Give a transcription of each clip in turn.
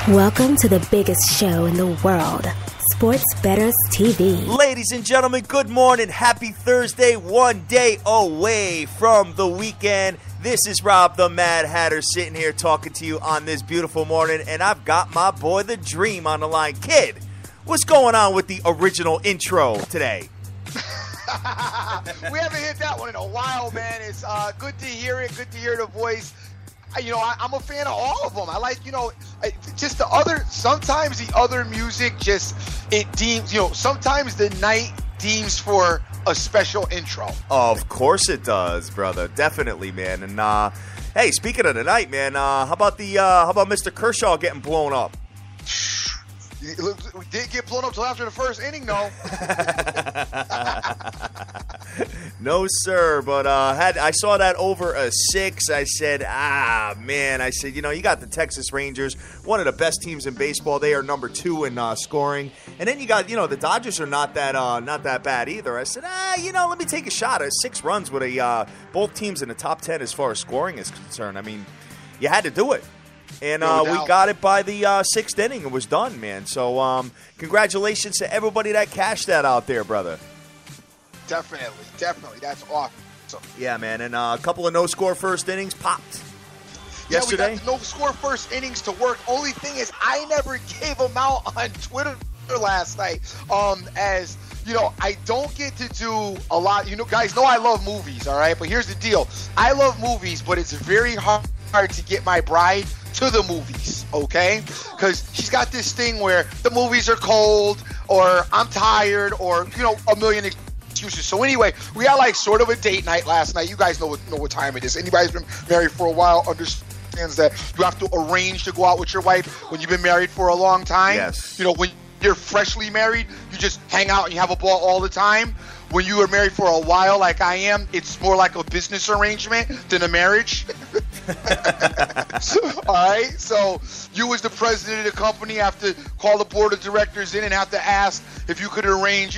Welcome to the biggest show in the world, Sports Bettors TV. Ladies and gentlemen, good morning. Happy Thursday, one day away from the weekend. This is Rob the Mad Hatter sitting here talking to you on this beautiful morning, and I've got my boy The Dream on the line. Kid, what's going on with the original intro today? We haven't hit that one in a while, man. It's good to hear it, good to hear the voice. I'm a fan of all of them. I like, just sometimes the other music it deems, sometimes the night deems for a special intro. Of course it does, brother. Definitely, man. And, hey, speaking of the night, man, how about Mr. Kershaw getting blown up? We didn't get blown up till after the first inning, though. No, sir. But I saw that over a 6. I said, man. I said, you got the Texas Rangers, one of the best teams in baseball. They are number 2 in scoring. And then you got, the Dodgers are not that bad either. I said, let me take a shot at 6 runs with both teams in the top 10 as far as scoring is concerned. I mean, you had to do it. And we got it by the 6th inning. It was done, man. So congratulations to everybody that cashed that out there, brother. Definitely. That's awesome. Yeah, man. And a couple of no-score first innings popped yesterday. We got the no-score first innings to work. Only thing is I never gave them out on Twitter last night. I don't get to do a lot. Guys know I love movies, all right? But here's the deal. I love movies, but it's very hard to get my bride to the movies, okay? Because she's got this thing where the movies are cold, or I'm tired, or a million excuses. So anyway, we had like sort of a date night last night. You guys know what time it is. Anybody who's been married for a while understands that you have to arrange to go out with your wife when you've been married for a long time. Yes. When you're freshly married, you just hang out and you have a ball all the time. When you are married for a while, like I am, it's more like a business arrangement than a marriage. All right, so you as the president of the company have to call the board of directors in and have to ask if you could arrange,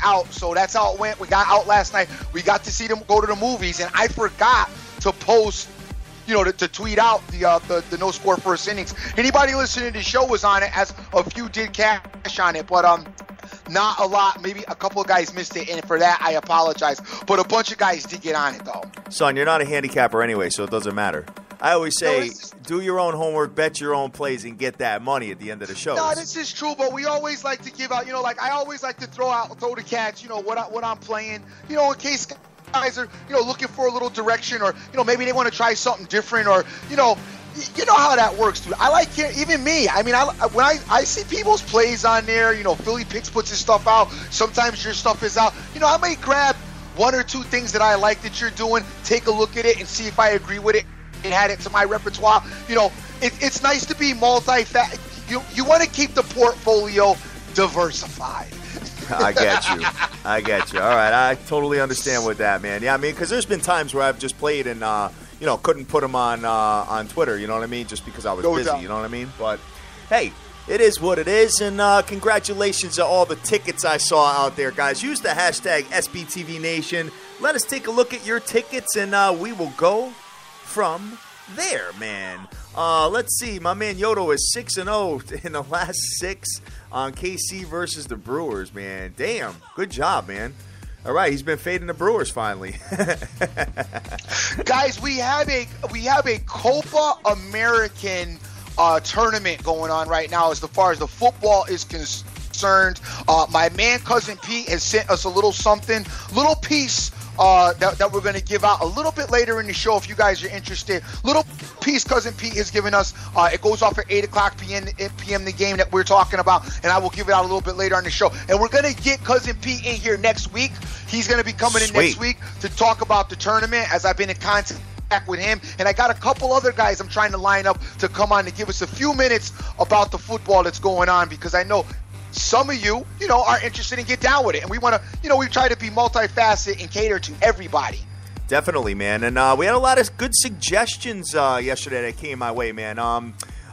out. So that's how it went. We got out last night. We got to see them go to the movies, and I forgot to post, to tweet out the no score first innings. Anybody listening to the show was on it, as a few did cash on it, but not a lot. Maybe a couple of guys missed it, and for that, I apologize. But a bunch of guys did get on it, though. Son, you're not a handicapper anyway, so it doesn't matter. I always say, do your own homework, bet your own plays, and get that money at the end of the show. No, this is true, but we always like to give out, I always like to throw the cats, what I'm playing, in case guys are, looking for a little direction, or, maybe they want to try something different, or, you know how that works, dude. I like it, even me. I mean, when I see people's plays on there, Philly Picks puts his stuff out. Sometimes your stuff is out. I may grab 1 or 2 things that I like that you're doing, take a look at it, and see if I agree with it and add it to my repertoire. It's nice to be multi-faceted. You want to keep the portfolio diversified. I get you. All right, I totally understand with that, man. Yeah, I mean, because there's been times where I've just played and couldn't put them on Twitter, you know what I mean, just because I was busy, you know what I mean? But, hey, it is what it is, and congratulations to all the tickets I saw out there, guys. Use the hashtag SBTVNation. Let us take a look at your tickets, and we will go from there, man. Let's see. My man Yodo is 6-0 in the last 6 on KC versus the Brewers, man. Damn. Good job, man. All right, he's been fading the Brewers finally. Guys, we have a Copa American tournament going on right now as far as the football is concerned. My man Cousin Pete has sent us a little piece that we're going to give out a little bit later in the show if you guys are interested. Little piece Cousin Pete has given us. It goes off at 8 o'clock p.m. the game that we're talking about, and I will give it out a little bit later on the show. And we're going to get Cousin Pete in here next week. He's going to be coming in next week to talk about the tournament, as I've been in contact with him, and I got a couple other guys I'm trying to line up to come on to give us a few minutes about the football that's going on, because I know some of you, are interested in get down with it, and we want to, we try to be multifaceted and cater to everybody. Definitely, man, and we had a lot of good suggestions yesterday that came my way, man.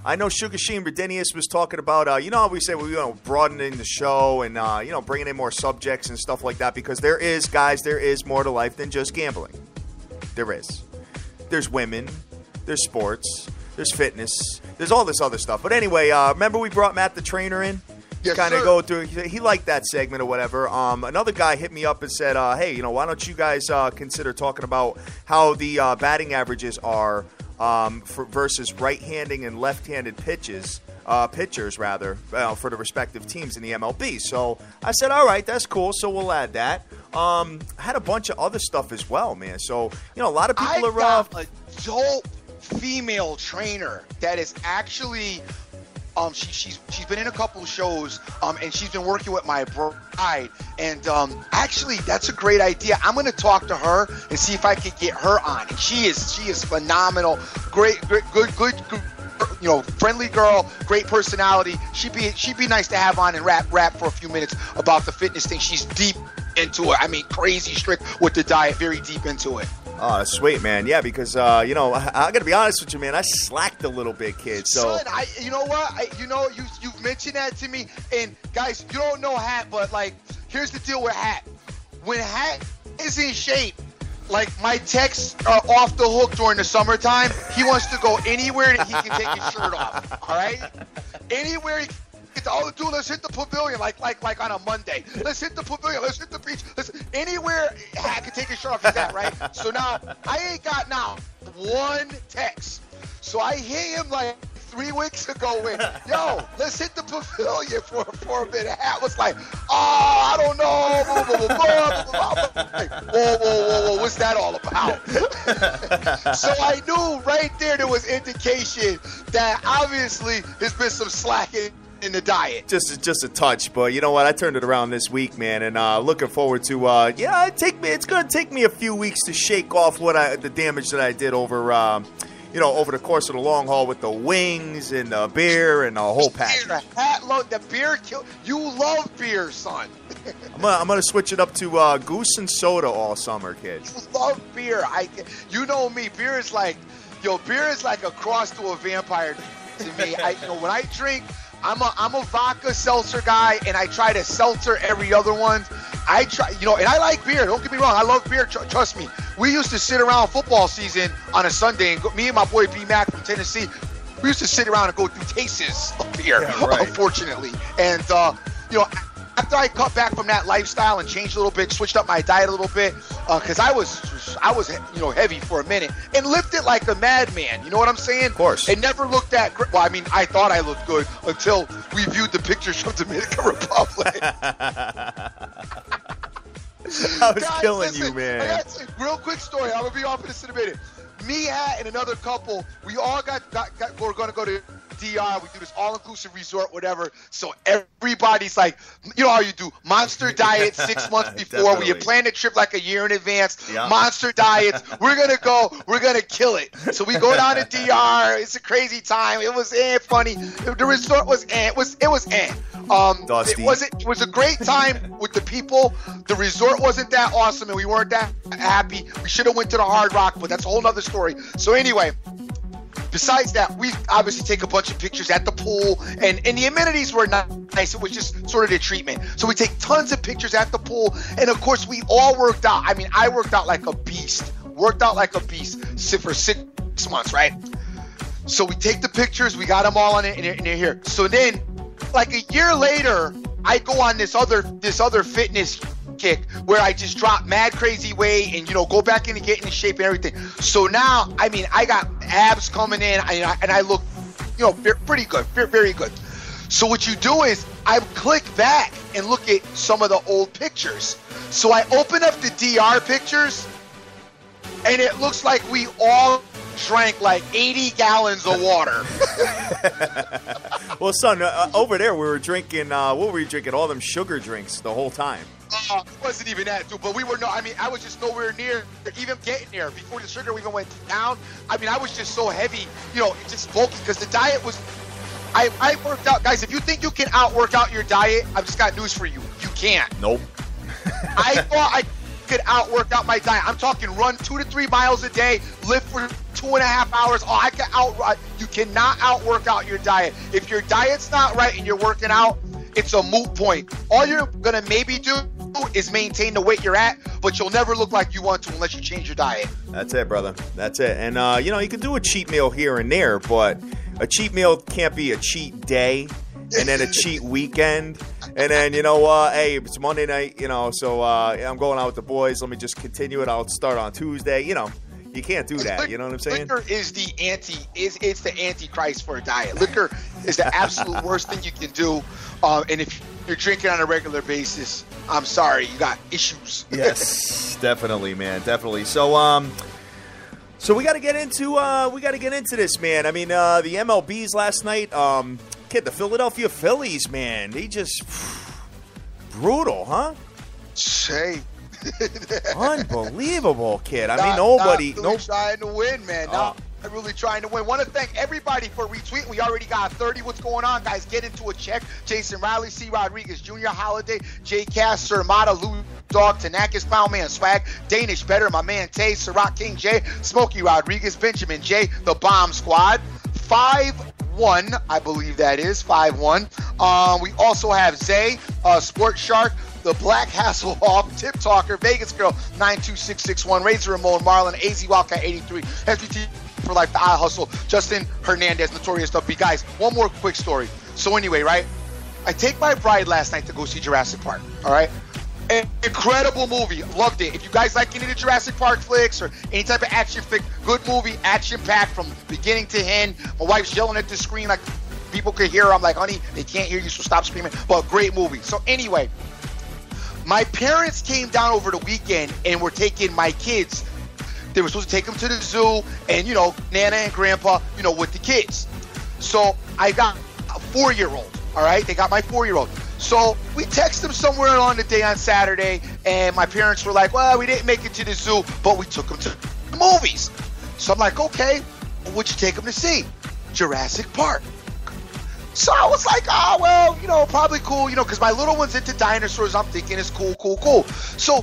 I know Sugar Sheen Berdenius was talking about, how we say we're broadening the show and, bringing in more subjects and stuff like that, because there is more to life than just gambling. There is. There's women. There's sports. there's fitness, there's all this other stuff. But anyway, remember we brought Matt the trainer in? Yes, kind of sir. go through. He liked that segment or whatever. Another guy hit me up and said, "Hey, why don't you guys consider talking about how the batting averages are versus right-handed and left-handed pitchers rather, for the respective teams in the MLB?" So I said, "All right, that's cool. So we'll add that." I had a bunch of other stuff as well, man. So a lot of people are got a dope female trainer that is actually. She's been in a couple of shows, and she's been working with my bride. And actually, that's a great idea. I'm going to talk to her and see if I can get her on. And she is phenomenal, great, good, friendly girl, great personality. She'd be nice to have on and rap for a few minutes about the fitness thing. She's deep into it. I mean, crazy strict with the diet, very deep into it. Oh, that's sweet, man. Yeah, because, I got to be honest with you, man. I slacked a little bit, kid. So, son, you know what? You've mentioned that to me. And, guys, you don't know Hat, but, here's the deal with Hat. When Hat is in shape, my texts are off the hook during the summertime. He wants to go anywhere that he can take his shirt off, all right? Anywhere he can. Dude, let's hit the pavilion like on a Monday. Let's hit the pavilion. Let's hit the beach. Anywhere I can take a shirt off is that, right? So now I ain't got one text. So I hit him 3 weeks ago with, yo, let's hit the pavilion for a bit. Hat was like, I don't know. Whoa, what's that all about? So I knew right there was indication that obviously there's been some slacking in the diet. Just a touch, but you know what? I turned it around this week, man, and looking forward to. It's going to take me a few weeks to shake off the damage that I did over, over the course of the long haul with the wings and the beer and the whole package. The beer you love beer, son. I'm gonna switch it up to goose and soda all summer, kid. You love beer. You know me. Beer is like a cross to a vampire to me. When I drink. I'm a vodka seltzer guy, and I try to seltzer every other one. I try, and I like beer. Don't get me wrong. I love beer. Trust me. We used to sit around football season on a Sunday, and me and my boy B Mac from Tennessee, we used to sit around and go through tastes of beer. Yeah, right. Unfortunately, and after I cut back from that lifestyle and changed a little bit, switched up my diet a little bit, because I was heavy for a minute and lifted like a madman. You know what I'm saying? Of course. It never looked that great. Well, I mean, I thought I looked good until we viewed the pictures from Dominican Republic. I was killing you, man. I got a real quick story. I'm gonna be off in this in a minute. Me, Hat, and another couple, we all we're gonna go to DR. We do this all-inclusive resort, whatever. So everybody's like, you know how you do monster diets 6 months before. We had planned a trip like a year in advance. Yep. Monster diets. We're gonna go. We're gonna kill it. So we go down to DR. It's a crazy time. It was funny. The resort was It was Dusty. It was a great time with the people. The resort wasn't that awesome, and we weren't that happy. We should have went to the Hard Rock, but that's a whole nother story. So anyway. Besides that, we obviously take a bunch of pictures at the pool, and the amenities were not nice. It was just sort of the treatment. So we take tons of pictures at the pool, and of course, we all worked out. I mean, I worked out like a beast. For 6 months, right? So we take the pictures. We got them all on it, and they're here. So then, like a year later, I go on this other fitness kick where I just drop mad crazy weight and go back in and get in shape and everything. So now, I mean, I got abs coming in and I look, pretty good, very good. So what you do is I click back and look at some of the old pictures. So I open up the DR pictures, and it looks like we all drank like 80 gallons of water. Well, son, over there we were drinking, what were we drinking? All them sugar drinks the whole time. It wasn't even that, dude. But I was just nowhere near even getting there. Before the sugar even went down, I mean, I was just so heavy, just bulky, because the diet was, I worked out. Guys, if you think you can out-work out your diet, I've just got news for you. You can't. Nope. I thought I could out-work out my diet. I'm talking run 2 to 3 miles a day, lift for 2.5 hours. Oh, I can out-run. You cannot out-work out your diet. If your diet's not right and you're working out, it's a moot point. All you're going to maybe do is maintain the weight you're at, but you'll never look like you want to unless you change your diet. That's it, brother. That's it. And, you can do a cheat meal here and there, but a cheat meal can't be a cheat day and then a cheat weekend. And then, hey, it's Monday night, so I'm going out with the boys. Let me just continue it. I'll start on Tuesday. You can't do that. You know what I'm saying? Liquor is it's the antichrist for a diet. Liquor is the absolute worst thing you can do. And if you're drinking on a regular basis, I'm sorry, you got issues. Yes, definitely, man, definitely. So, so we got to get into this, man. I mean, the MLBs last night, the Philadelphia Phillies, man, they just brutal, huh? Say. Unbelievable, kid. I mean, nobody trying to win, man. Not really trying to win. Want to thank everybody for retweeting. We already got 30. What's going on, guys? Get into a check. Jason Riley, C. Rodriguez Jr., Holiday, J. Cass, Sir Mata, Lou Dog, Tanakis, Pound Man, Swag, Danish Better, my man Tay, Ciroc King J, Smokey Rodriguez, Benjamin J, the Bomb Squad, 5-1, I believe that is 5-1. We also have Zay, Sport Shark, the Black Hasselhoff, Tip Talker, Vegas Girl, 92661, Razor Ramon, Marlon, AZ Wildcat 83, SBT for Life, the I Hustle, Justin Hernandez, Notorious W. Guys, one more quick story. So anyway, right, I take my bride last night to go see Jurassic Park, all right? An incredible movie. Loved it. If you guys like any of the Jurassic Park flicks or any type of action flick, good movie, action-packed from beginning to end. My wife's yelling at the screen like people could hear her. I'm like, honey, they can't hear you, so stop screaming. But great movie. So anyway, my parents came down over the weekend and were taking my kids. They were supposed to take them to the zoo and, Nana and Grandpa, with the kids. So I got a 4-year-old, all right? They got my 4-year-old. So we texted them somewhere along the day on Saturday, and my parents were like, well, we didn't make it to the zoo, but we took them to the movies. So I'm like, okay, what'd you take them to see? Jurassic Park. So I was like, probably cool, because my little one's into dinosaurs. I'm thinking it's cool. So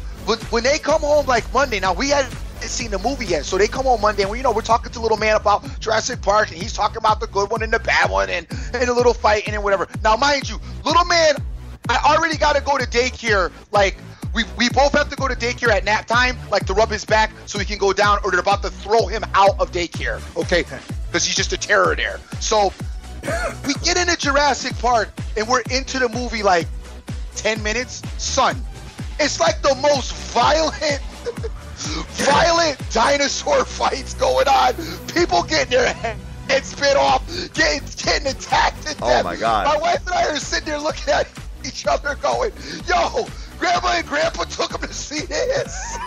when they come home like Monday, now we hadn't seen the movie yet, so they come home Monday and we're talking to little man about Jurassic Park, and he's talking about the good one and the bad one and a little fighting and whatever. Now, mind you, little man, I already got to go to daycare. Like, we both have to go to daycare at nap time, like to rub his back so he can go down, or they're about to throw him out of daycare, okay? Because he's just a terror there. So we get into Jurassic Park and we're into the movie like 10 minutes. Son, it's like the most violent dinosaur fights going on. People getting their heads spit off, getting attacked to death. Oh my God. My wife and I are sitting there looking at each other going, yo, Grandma and Grandpa took them to see this.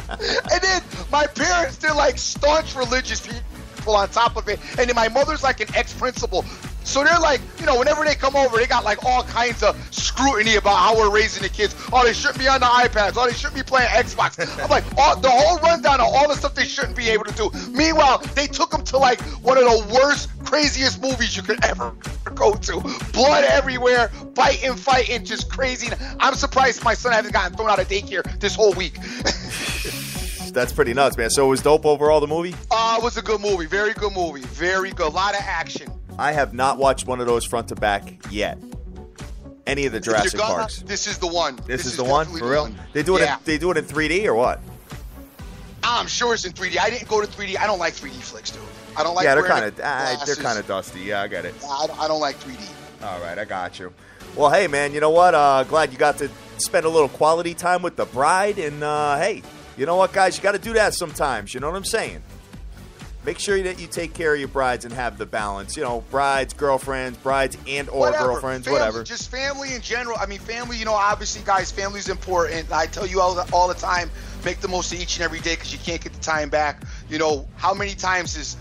And then my parents, they're like staunch religious people on top of it. And then my mother's like an ex-principal. So they're like, whenever they come over, they got like all kinds of scrutiny about how we're raising the kids. Oh, they shouldn't be on the iPads. Oh, they shouldn't be playing Xbox. I'm like, the whole rundown of all the stuff they shouldn't be able to do. Meanwhile, they took them to like one of the worst, craziest movies you could ever go to. Blood everywhere, fighting, just crazy. I'm surprised my son hasn't gotten thrown out of daycare this whole week. That's pretty nuts, man. So it was dope overall, the movie? It was a good movie. Very good movie. Very good. A lot of action. I have not watched one of those front to back yet. Any of the Jurassic Parks. This is the one. This is the one? For real? They do it. They do it in 3D or what? I'm sure it's in 3D. I didn't go to 3D. I don't like 3D flicks, dude. I don't like. Yeah, they're kind of dusty. Yeah, I get it. I don't like 3D. All right, I got you. Well, hey, man, you know what? Glad you got to spend a little quality time with the bride. And hey, you know what, guys? You got to do that sometimes. You know what I'm saying? Make sure that you take care of your brides and have the balance. Brides, girlfriends, brides and or girlfriends, family, whatever. Just family in general. I mean, family, obviously, guys, family's important. I tell you all the time, make the most of each and every day because you can't get the time back. How many times is,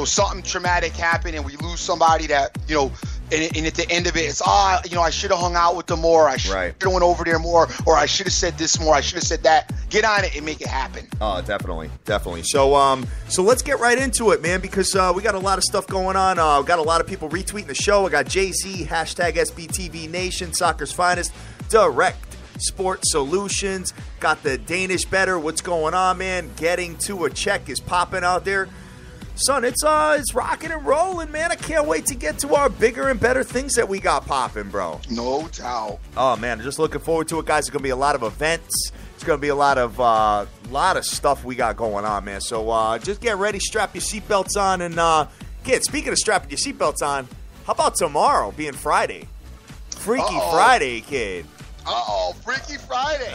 something traumatic happen and we lose somebody that, and at the end of it, it's, I should have hung out with them more. I should have went over there more, or I should have said this more. I should have said that. Get on it and make it happen. Oh, definitely. So let's get right into it, man, because we got a lot of stuff going on. We got a lot of people retweeting the show. I got Jay-Z, hashtag SBTVNation, Soccer's Finest, Direct Sport Solutions, got the Danish Better. What's going on, man? Getting to a check is popping out there. Son, it's rocking and rolling, man. I can't wait to get to our bigger and better things that we got popping, bro. No doubt. Oh, man, just looking forward to it, guys. There's going to be a lot of events. It's going to be a lot of stuff we got going on, man. So just get ready, strap your seatbelts on, and kid, speaking of strapping your seatbelts on, how about tomorrow being Friday? Freaky Friday, kid. Freaky Friday.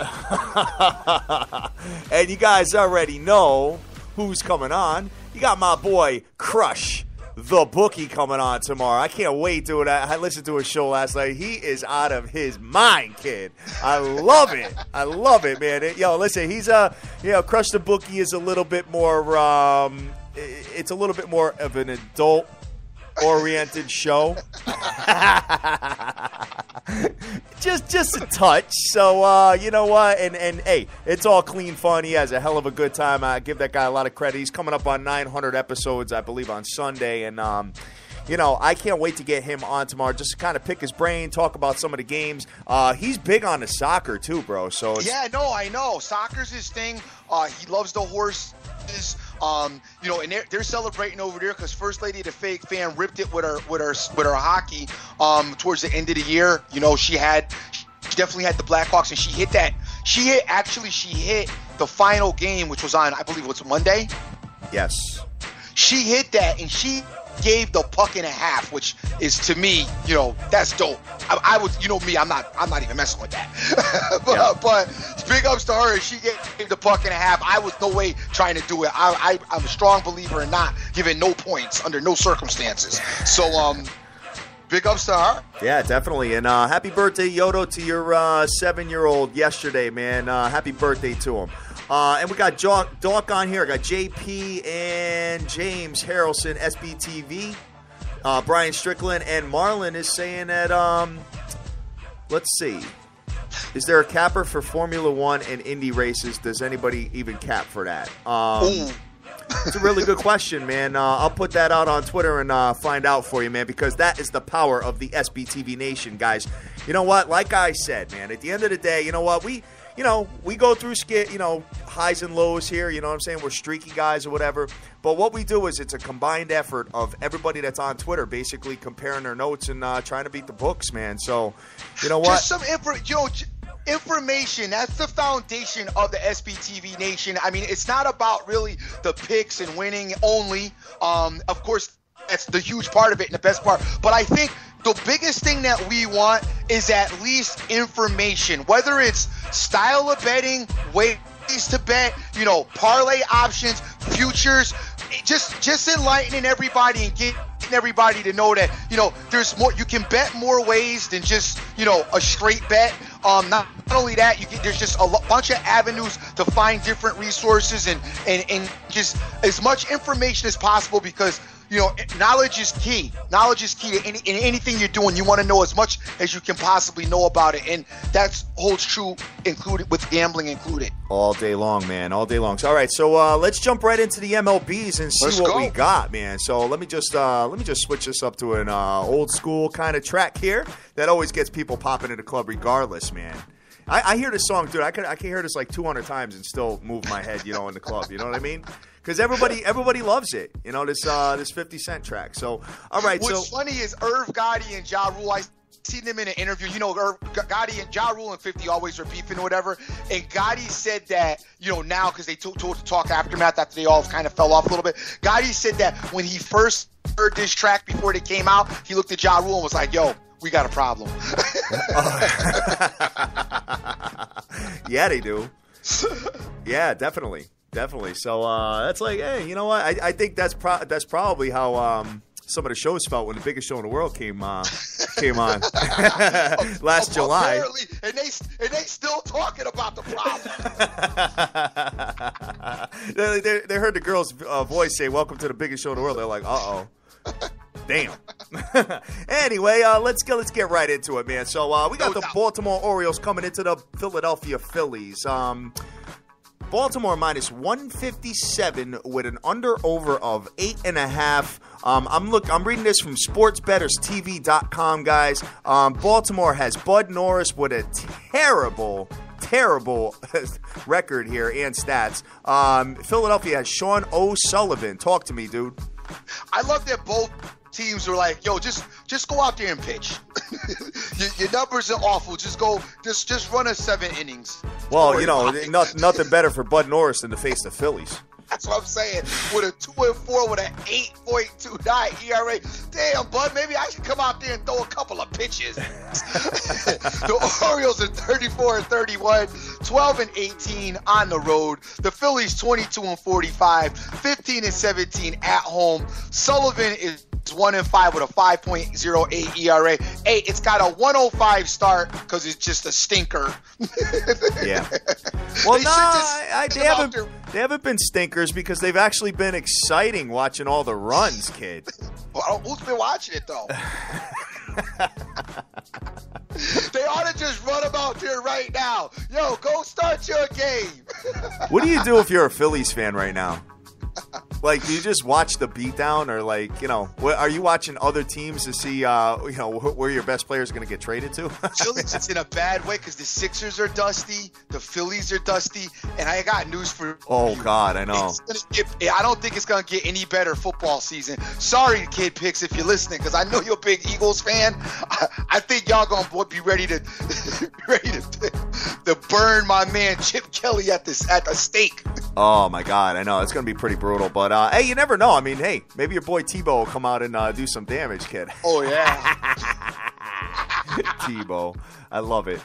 And you guys already know who's coming on. You got my boy Crush, the bookie, coming on tomorrow. I can't wait, dude. I listened to his show last night. He is out of his mind, kid. I love it. I love it, man. Yo, listen, he's Crush the Bookie is a little bit more it's a little bit more of an adult-oriented show. just a touch. So, you know what? And hey, it's all clean fun. He has a hell of a good time. I give that guy a lot of credit. He's coming up on 900 episodes, I believe, on Sunday. And, you know, I can't wait to get him on tomorrow just to kind of pick his brain, talk about some of the games. He's big on the soccer, too, bro. So yeah, no, I know. Soccer's his thing. He loves the horses. You know, and they're celebrating over there because First Lady of the Fake Fan ripped it with her hockey towards the end of the year. You know, she definitely had the Blackhawks, and she hit the final game, which was on, I believe, what's Monday? Yes. She hit that, and she gave the puck and a half, which is, to me, you know, that's dope. I would, you know me, I'm not even messing with that. but big ups to her. She gave the puck and a half. I was no way trying to do it. I'm a strong believer in not giving no points under no circumstances. So big ups to her. Yeah, definitely. And happy birthday, Yodo, to your 7-year-old yesterday, man. Happy birthday to him. And we got Doc on here. I got JP and James Harrelson, SBTV. Brian Strickland, and Marlon is saying that, let's see. Is there a capper for Formula One and Indy races? Does anybody even cap for that? It's a really good question, man. I'll put that out on Twitter and find out for you, man, because that is the power of the SBTV Nation, guys. You know what? Like I said, man, at the end of the day, you know what? We go through highs and lows here. You know what I'm saying? We're streaky guys or whatever. But what we do is it's a combined effort of everybody that's on Twitter basically comparing their notes and trying to beat the books, man. So, you know what? Just some information. That's the foundation of the SBTV Nation. I mean, it's not about really the picks and winning only. Of course, that's the huge part of it and the best part. But I think the biggest thing that we want is at least information, whether it's style of betting, ways to bet, you know, parlay options, futures, just enlightening everybody and getting everybody to know that, you know, there's more. You can bet more ways than just, you know, a straight bet. Not only that, there's just a bunch of avenues to find different resources and just as much information as possible, because, you know, knowledge is key. Knowledge is key to anything you're doing. You want to know as much as you can possibly know about it, and that holds true, included with gambling included. All day long, man. All day long. So, all right, so let's jump right into the MLBs and see what we got, man. So let me just switch this up to an old school kind of track here that always gets people popping in the club, regardless, man. I hear this song, dude. I can hear this like 200 times and still move my head, you know, in the club. You know what I mean? Because everybody loves it, you know, this 50 Cent track. So, all right. What's funny is Irv Gotti and Ja Rule. I seen them in an interview. You know, Irv Gotti and Ja Rule and 50 always are beefing or whatever. And Gotti said that, you know, now because they told to talk aftermath after they all kind of fell off a little bit. Gotti said that when he first heard this track before they came out, he looked at Ja Rule and was like, "Yo, we got a problem." Yeah, they do. Yeah, definitely. So that's like, hey, you know what? I think that's probably how some of the shows felt when the biggest show in the world came on last July. And they still talking about the problem. They heard the girl's voice say, "Welcome to the biggest show in the world." They're like, "Uh-oh." Damn. Anyway, let's get right into it, man. So we got the Baltimore Orioles coming into the Philadelphia Phillies. Baltimore minus 157 with an under-over of 8.5. I'm reading this from SportsBettersTV.com, guys. Baltimore has Bud Norris with a terrible record here and stats. Philadelphia has Sean O'Sullivan. Talk to me, dude. I love that both teams were like, yo, just go out there and pitch. your numbers are awful. Just run a 7 innings. Well, nothing better for Bud Norris than to face the Phillies. That's what I'm saying. With a 2-4 with an 8.29 ERA. Damn, Bud, maybe I should come out there and throw a couple of pitches. The Orioles are 34-31, 12-18 on the road. The Phillies 22-45, 15-17 at home. Sullivan is 1-5 with a 5.08 ERA. Hey, it's got a 105 start because it's just a stinker. Yeah. Well, they haven't been stinkers because they've actually been exciting watching all the runs, kid. Well, who's been watching it, though? They ought to just run them out there right now. Yo, go start your game. What do you do if you're a Phillies fan right now? Like, do you just watch the beatdown, or like, are you watching other teams to see, where your best player is going to get traded to? Phillies, it's in a bad way because the Sixers are dusty, the Phillies are dusty, and I got news for you. Oh God, I know. I don't think it's going to get any better football season. Sorry, Kid Picks, if you're listening, because I know you're a big Eagles fan. I think y'all going to be ready to burn my man Chip Kelly at the stake. Oh my God, I know it's going to be pretty brutal, but hey, you never know. I mean, hey, maybe your boy Tebow will come out and do some damage, kid. Oh yeah, Tebow, I love it.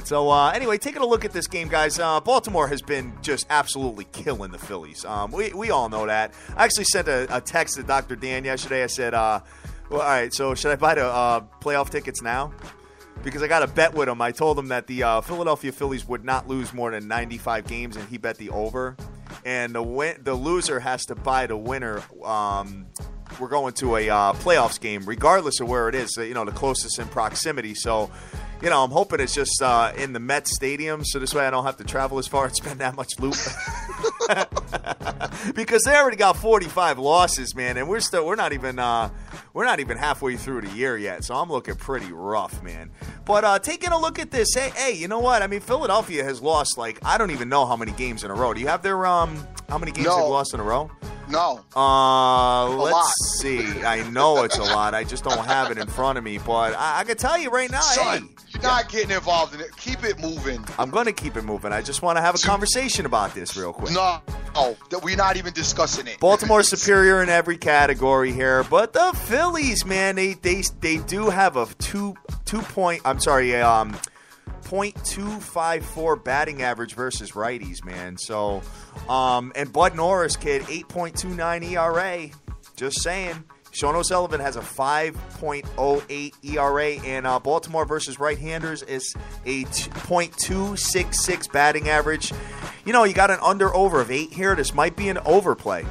So anyway, taking a look at this game, guys. Baltimore has been just absolutely killing the Phillies. We all know that. I actually sent a text to Dr. Dan yesterday. I said, well, all right, so should I buy the playoff tickets now? Because I got a bet with him. I told him that the Philadelphia Phillies would not lose more than 95 games, and he bet the over. And the loser has to buy the winner. We're going to a playoffs game, regardless of where it is. The closest in proximity. So, I'm hoping it's just in the Mets Stadium, so this way I don't have to travel as far and spend that much loot. Because they already got 45 losses, man, and we're not even halfway through the year yet. So I'm looking pretty rough, man. But taking a look at this, hey, you know what? I mean, Philadelphia has lost I don't even know how many games in a row. Do you have their how many games they've lost in a row? No. Let's see. I know it's a lot. I just don't have it in front of me. But I can tell you right now, Son, hey. You're not getting involved in it. Keep it moving. I'm going to keep it moving. I just want to have a conversation about this real quick. No, we're not even discussing it. Baltimore's superior in every category here. But the Phillies, man, they do have a 0.254 batting average versus righties, man. So, and Bud Norris, kid, 8.29 ERA. Just saying. Sean O'Sullivan has a 5.08 ERA, and Baltimore versus right-handers is a 0.266 batting average. You got an under-over of 8 here. This might be an overplay.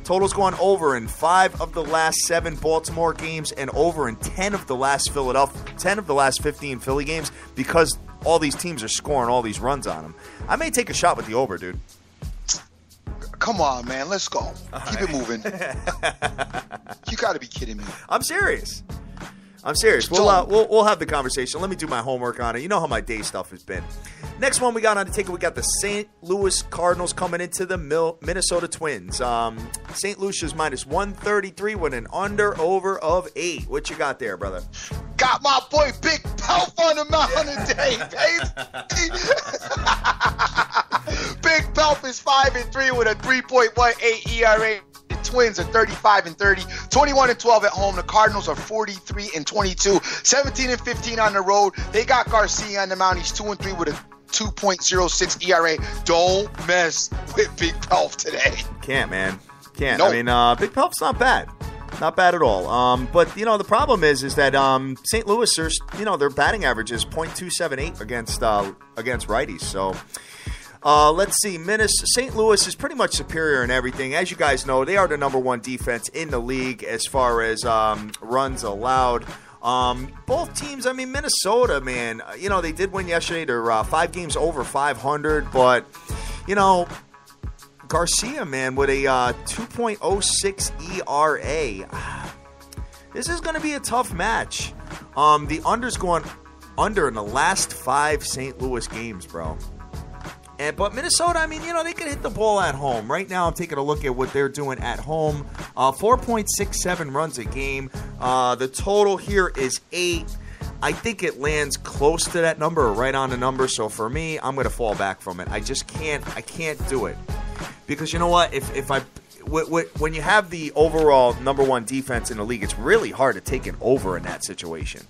Total's gone over in 5 of the last 7 Baltimore games and over in 10 of the last 15 Philly games because all these teams are scoring all these runs on them. I may take a shot with the over, dude. Come on, man. Let's go. Keep it moving. You got to be kidding me. I'm serious. We'll have the conversation. Let me do my homework on it. You know how my day stuff has been. Next one we got on the ticket, we got the St. Louis Cardinals coming into the Minnesota Twins. St. Louis is minus 133 with an under-over of 8. What you got there, brother? Got my boy Big Pelf on the mound today, baby. Big Pelf is 5-3 with a 3.18 ERA. The Twins are 35-30, 21-12 at home. The Cardinals are 43-22, 17-15 on the road. They got Garcia on the mound. He's 2-3 with a 2.06 ERA. Don't mess with Big Pelf today. Can't, man. Can't. Nope. I mean, Big Pelf's not bad. Not bad at all. But, the problem is that St. Louis, their batting average is .278 against righties. So, let's see. St. Louis is pretty much superior in everything. As you guys know, they are the number 1 defense in the league as far as runs allowed. Both teams, I mean, Minnesota, man, they did win yesterday. They're 5 games over 500, but, Garcia, man, with a 2.06 ERA. This is going to be a tough match. The under's going under in the last 5 St. Louis games, bro. But Minnesota, I mean, they can hit the ball at home. Right now, I'm taking a look at what they're doing at home. 4.67 runs a game. The total here is 8. I think it lands close to that number or right on the number. So for me, I'm going to fall back from it. I just can't. I can't do it because you know what? When you have the overall number 1 defense in the league, it's really hard to take an over in that situation.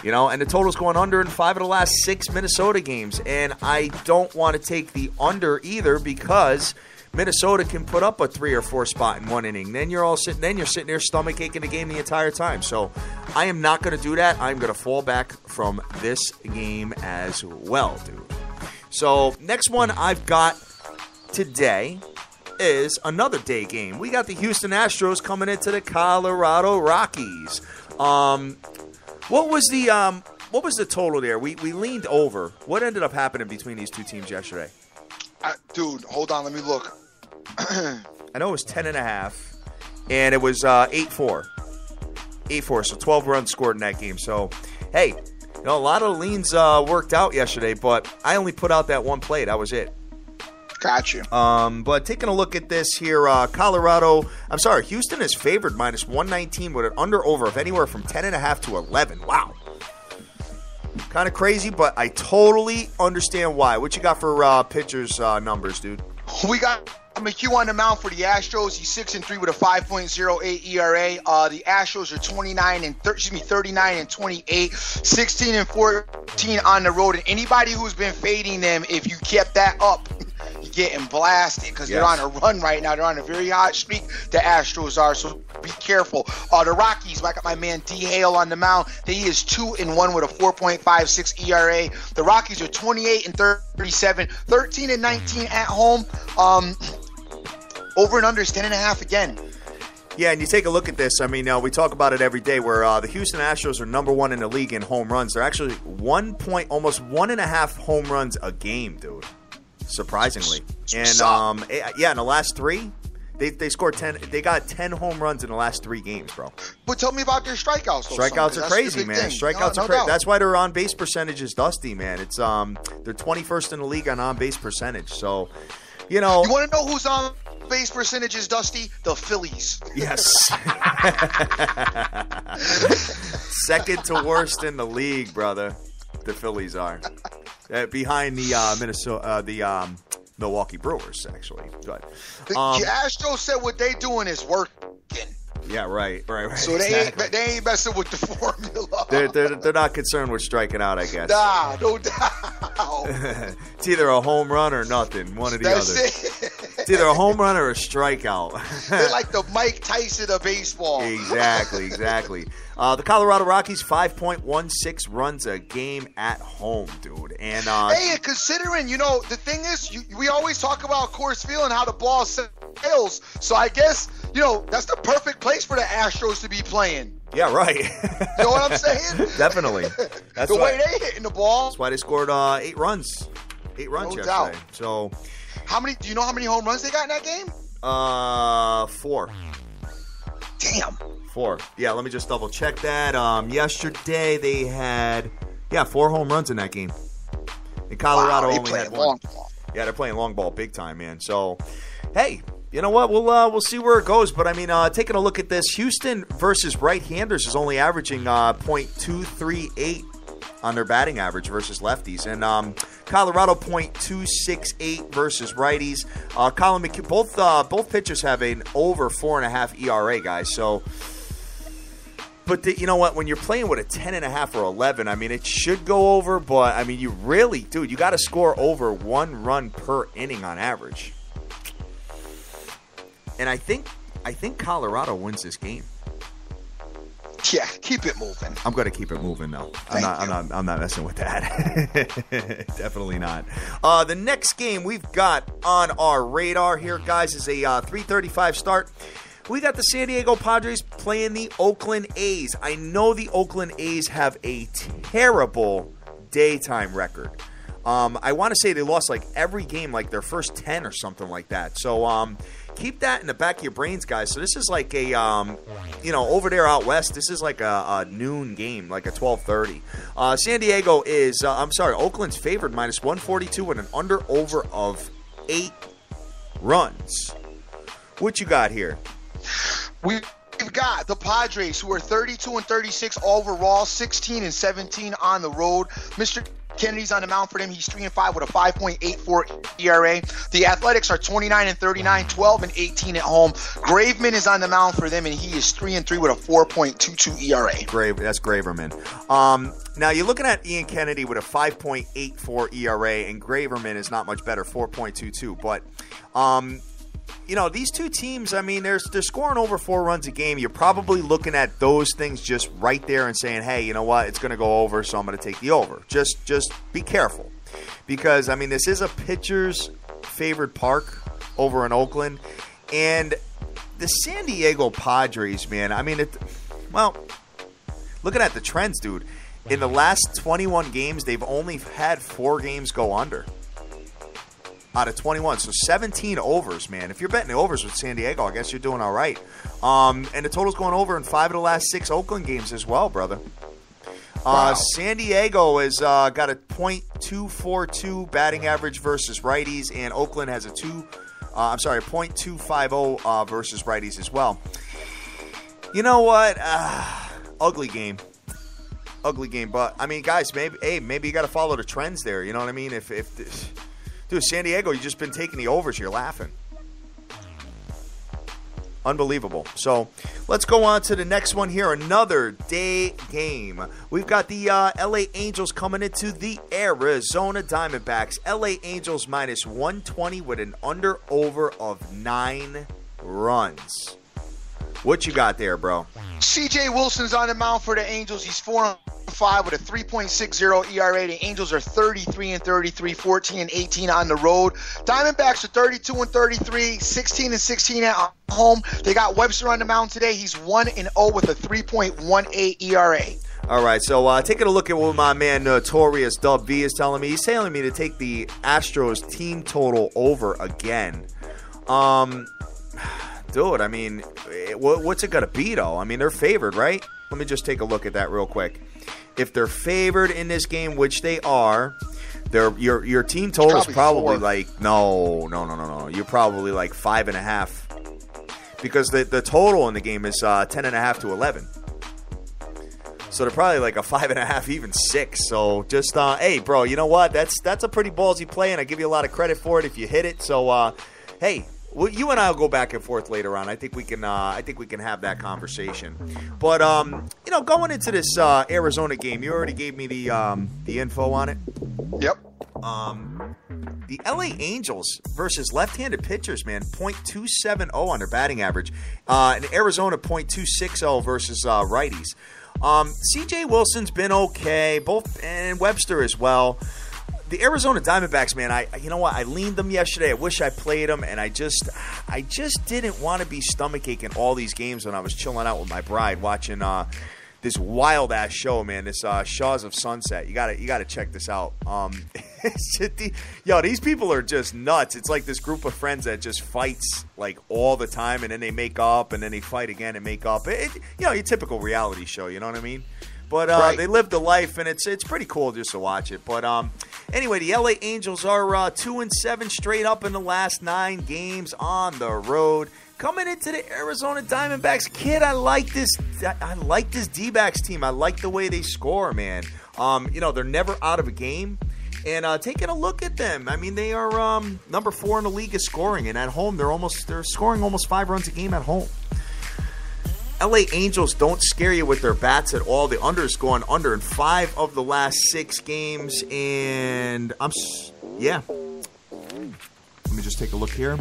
And the total's going under in 5 of the last 6 Minnesota games, and I don't want to take the under either because Minnesota can put up a 3 or 4 spot in one inning. Then you're sitting there stomach aching the game the entire time. So I am not going to do that. I'm going to fall back from this game as well, dude. So next one I've got today is another day game. We got the Houston Astros coming into the Colorado Rockies. What was the total there? We leaned over. What ended up happening between these two teams yesterday? Dude, hold on. Let me look. I know it was 10.5, and it was 8-4. 8-4, so 12 runs scored in that game. So, hey, a lot of leans worked out yesterday, but I only put out that one play. That was it. Got you. But taking a look at this here, Houston is favored minus 119 with an under-over of anywhere from 10.5 to 11. Wow. Kind of crazy, but I totally understand why. What you got for pitchers' numbers, dude? We got McHugh on the mound for the Astros. He's 6-3 with a 5.08 ERA. The Astros are 39 and 28, 16 and 14 on the road. And anybody who's been fading them, if you kept that up, you're getting blasted because they're on a run right now. They're on a very hot streak. The Astros are, so be careful. The Rockies, I got my man D. Hale on the mound. He is 2-1 with a 4.56 ERA. The Rockies are 28 and 37, 13 and 19 at home. Over and under is 10.5 again. Yeah, and you take a look at this. I mean, we talk about it every day where the Houston Astros are number 1 in the league in home runs. They're actually almost 1.5 home runs a game, dude. Surprisingly. And, in the last 3, they scored 10. They got 10 home runs in the last 3 games, bro. But tell me about their strikeouts. Strikeouts are crazy, man. Strikeouts are crazy. That's why their on-base percentage is dusty, man. It's they're 21st in the league on on-base percentage. So, you want to know who's on base percentage is dusty? The Phillies. Yes. Second to worst in the league, brother. The Phillies are behind the Milwaukee Brewers, actually. But the Astros said what they doing is working. Yeah, right. So they ain't messing with the formula. They're not concerned with striking out, I guess. Nah, no doubt. It's either a home run or nothing, one or the other. It's either a home run or a strikeout. They're like the Mike Tyson of baseball. Exactly. The Colorado Rockies, 5.16 runs a game at home, dude. And considering, the thing is, we always talk about Coors Field and how the ball sails. So I guess, that's the perfect place for the Astros to be playing. Yeah, right. You know what I'm saying? Definitely. That's the way they hitting the ball. That's why they scored 8 runs. 8 runs yesterday. Doubt. So, do you know how many home runs they got in that game? 4. Damn. 4. Yeah, let me just double check that. Yesterday they had 4 home runs in that game. In Colorado only had 1. Yeah, they're playing long ball big time, man. So, hey, you know what? We'll see where it goes. But I mean, taking a look at this, Houston versus right-handers is only averaging .238 on their batting average versus lefties, and Colorado .268 versus righties. Colin McHugh, both pitchers have an over 4.5 ERA, guys. So, but you know what? When you're playing with a 10.5 or 11, I mean, it should go over. But I mean, you got to score over 1 run per inning on average. And I think Colorado wins this game. Yeah, keep it moving. I'm going to keep it moving, though. I'm not messing with that. Definitely not. The next game we've got on our radar here, guys, is a 3:35 start. We got the San Diego Padres playing the Oakland A's. I know the Oakland A's have a terrible daytime record. I want to say they lost like every game, like their first 10 or something like that. So, keep that in the back of your brains, guys. So this is like a, over there out west, this is like a noon game, like a 12:30. San Diego is, Oakland's favored minus 142 with an under-over of 8 runs. What you got here? We've got the Padres, who are 32-36 overall, 16-17 on the road. Mr. Kennedy's on the mound for them. He's 3-5 with a 5.84 ERA. The Athletics are 29-39, 12-18 at home. Graveman is on the mound for them, and he is 3-3 with a 4.22 ERA. That's Graverman. Now you're looking at Ian Kennedy with a 5.84 ERA, and Graverman is not much better, 4.22. But these two teams, I mean, they're scoring over 4 runs a game. You're probably looking at those things just right there and saying, hey, you know what? It's going to go over, so I'm going to take the over. Just be careful. Because, I mean, this is a pitcher's favored park over in Oakland. And the San Diego Padres, man, I mean, looking at the trends, dude. In the last 21 games, they've only had 4 games go under. Out of 21, so 17 overs, man. If you're betting the overs with San Diego, I guess you're doing all right. And the total's going over in 5 of the last 6 Oakland games as well, brother. Wow. San Diego has got a .242 batting average versus righties, and Oakland has a .250 versus righties as well. You know what? Ugly game. But I mean, guys, maybe you got to follow the trends there. You know what I mean? Dude, San Diego, you've just been taking the overs. You're laughing. Unbelievable. So let's go on to the next one here. Another day game. We've got the LA Angels coming into the Arizona Diamondbacks. LA Angels minus 120 with an under-over of 9 runs. What you got there, bro? C.J. Wilson's on the mound for the Angels. He's 4-5 with a 3.60 ERA. The Angels are 33-33, 14-18 on the road. Diamondbacks are 32-33, 16-16 at home. They got Webster on the mound today. He's 1-0 with a 3.18 ERA. All right, so taking a look at what my man Notorious Dub V is telling me. He's telling me to take the Astros team total over again. Dude, I mean, what's it going to be, though? I mean, they're favored, right? Let me just take a look at that real quick. If they're favored in this game, which they are, your team total is probably 4. Like, no. You're probably like 5.5. Because the total in the game is 10.5 to 11. So they're probably like a 5.5, even 6. So just, hey, bro, you know what? That's a pretty ballsy play, and I give you a lot of credit for it if you hit it. So, hey. Well, you and I will go back and forth later on. I think we can have that conversation. But going into this Arizona game, you already gave me the info on it. Yep. The LA Angels versus left-handed pitchers, man, .270 on their batting average, and Arizona .260 versus righties. C.J. Wilson's been okay, and Webster as well. The Arizona Diamondbacks, man, I leaned them yesterday. I wish I played them, and I just didn't want to be stomach aching all these games when I was chilling out with my bride watching this wild ass show, man. This Shaws of Sunset. You gotta check this out. These people are just nuts. It's like this group of friends that just fights like all the time, and then they make up, and then they fight again and make up. Your typical reality show. You know what I mean? But right. They live the life, and it's pretty cool just to watch it. But anyway, the LA Angels are 2-7 straight up in the last 9 games on the road. Coming into the Arizona Diamondbacks, kid, I like this D-backs team. I like the way they score, man. They're never out of a game. And taking a look at them, I mean, they are number 4 in the league in scoring, and at home they're scoring almost 5 runs a game at home. LA Angels don't scare you with their bats at all. The under is going under in 5 of the last 6 games. And let me just take a look here.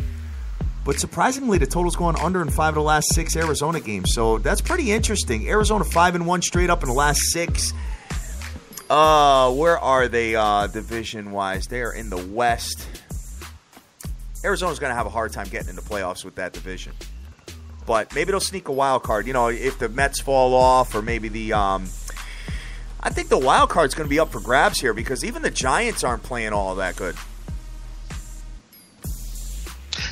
But surprisingly, the total's going under in 5 of the last 6 Arizona games. So that's pretty interesting. Arizona 5-1 straight up in the last 6. Where are they division-wise? They're in the West. Arizona's going to have a hard time getting into playoffs with that division. But maybe they'll sneak a wild card. If the Mets fall off, or maybe I think the wild card's going to be up for grabs here because even the Giants aren't playing all that good.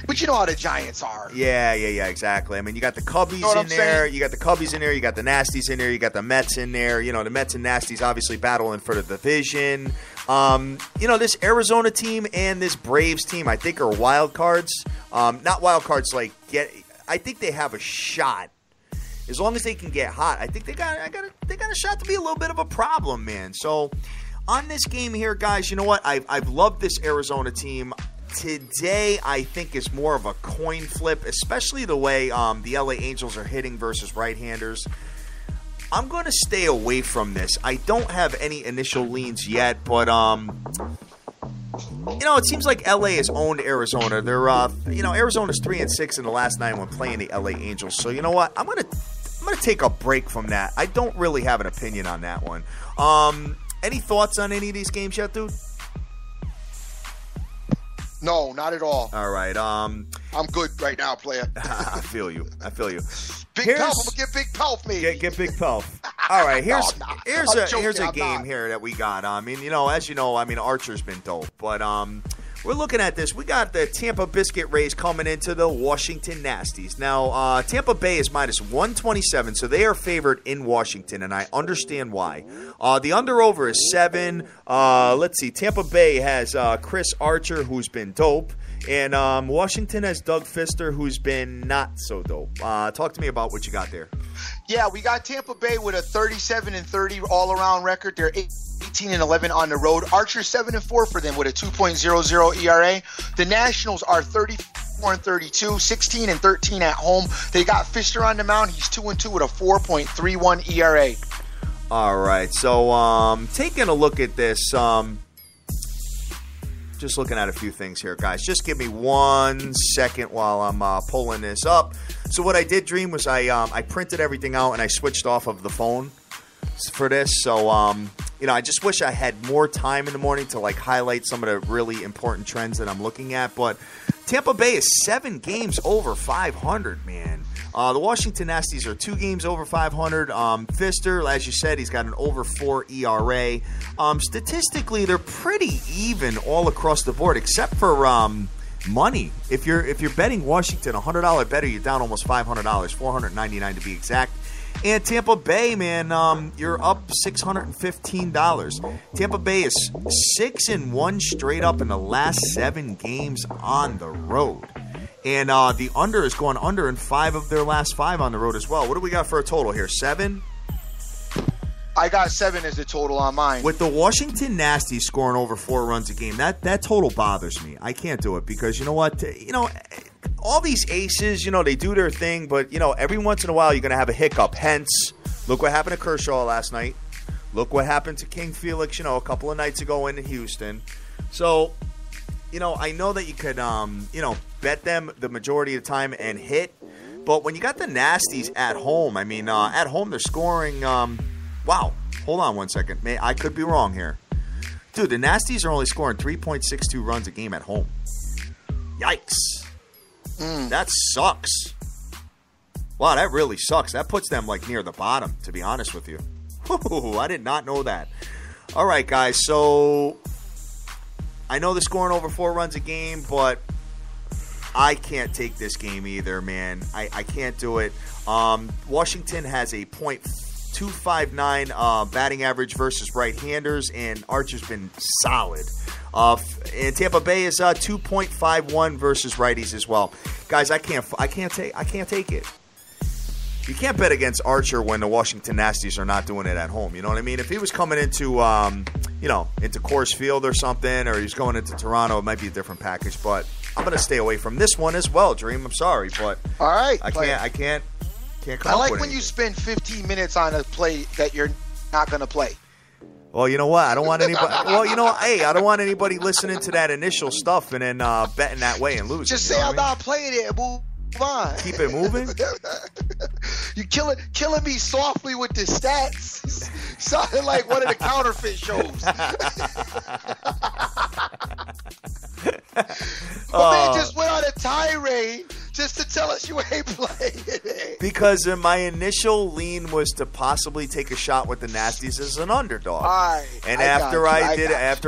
We But you know how the Giants are. Yeah, exactly. I mean, you got the Cubbies in there. You got the Cubbies in there. You got the Nasties in there. You got the Mets in there. You know, the Mets and Nasties obviously battling for the division. You know, this Arizona team and this Braves team, I think, are wild cards. Not wild cards like I think they have a shot. As long as they can get hot, I think they got a shot to be a little bit of a problem, man. So on this game here, guys, you know what? I've loved this Arizona team. Today, I think, is more of a coin flip, especially the way the LA Angels are hitting versus right-handers. I'm going to stay away from this. I don't have any initial leans yet, but you know, it seems like LA has owned Arizona. They're you know, Arizona's 3-6 in the last 9 when playing the LA Angels. So you know what? I'm gonna take a break from that. I don't really have an opinion on that one. Any thoughts on any of these games yet, dude? No, not at all. All right. I'm good right now, player. I feel you. Big Pelf. I'm gonna get Big Pelf, maybe. Get Big Pelf. All right. Here's a game here that we got. I mean, as you know, I mean, Archer's been dope, but we're looking at this. We got the Tampa Biscuit Rays coming into the Washington Nasties. Now, Tampa Bay is minus 127, so they are favored in Washington, and I understand why. The under-over is 7. Let's see. Tampa Bay has Chris Archer, who's been dope, and Washington has Doug Fister, who's been not so dope. Talk to me about what you got there. Yeah, we got Tampa Bay with a 37-30 all-around record. They're 18-11 on the road. Archer 7-4 for them with a 2.00 ERA. The Nationals are 34-32, 16-13 at home. They got Fister on the mound. He's 2-2 with a 4.31 ERA. All right, so taking a look at this, just looking at a few things here, guys. Just give me 1 second while I'm pulling this up. So what I did, Dream, was I printed everything out and I switched off of the phone for this. So, I just wish I had more time in the morning to, highlight some of the really important trends that I'm looking at. But Tampa Bay is 7 games over 500, man. The Washington Nasties are 2 games over 500. Fister, as you said, he's got an over 4 ERA. Statistically, they're pretty even all across the board, except for money. If you're betting Washington, $100 better, you're down almost $500, $499 to be exact. And Tampa Bay, man, you're up $615. Tampa Bay is 6-1 straight up in the last 7 games on the road. And the under is going under in 5 of their last 5 on the road as well. What do we got for a total here? 7? I got 7 as the total on mine. With the Washington Nasties scoring over 4 runs a game, that total bothers me. I can't do it because, you know what? All these aces, they do their thing, but, every once in a while you're going to have a hiccup. Hence, look what happened to Kershaw last night. Look what happened to King Felix, a couple of nights ago in Houston. So, I know that you could, bet them the majority of the time and hit. But when you got the Nasties at home, at home they're scoring, wow, hold on 1 second. I could be wrong here. Dude, the Nasties are only scoring 3.62 runs a game at home. Yikes. That sucks. Wow, that really sucks. That puts them near the bottom, to be honest with you. I did not know that. All right, guys, so I know they're scoring over 4 runs a game, but I can't take this game either, man. I can't do it. Washington has a .259 batting average versus right-handers, and Archer's been solid. And Tampa Bay is 2.51 versus righties as well. Guys, I can't take it. You can't bet against Archer when the Washington Nasties are not doing it at home. You know what I mean? If he was coming into into Coors Field or something, or he's going into Toronto, it might be a different package. But I'm going to stay away from this one as well, Dream. I'm sorry, but all right, I can't come I up like with when anything. You spend 15 minutes on a play that you're not going to play. Well, you know what? I don't want anybody. Hey, I don't want anybody listening to that initial stuff and then betting that way and losing. Just say I'm not playing it. Move on. Keep it moving. You killing me softly with the stats. Sounding like one of the counterfeit shows. Man just went on a tirade just to tell us you ain't playing it. Because my initial lean was to possibly take a shot with the Nasties as an underdog. All right, and after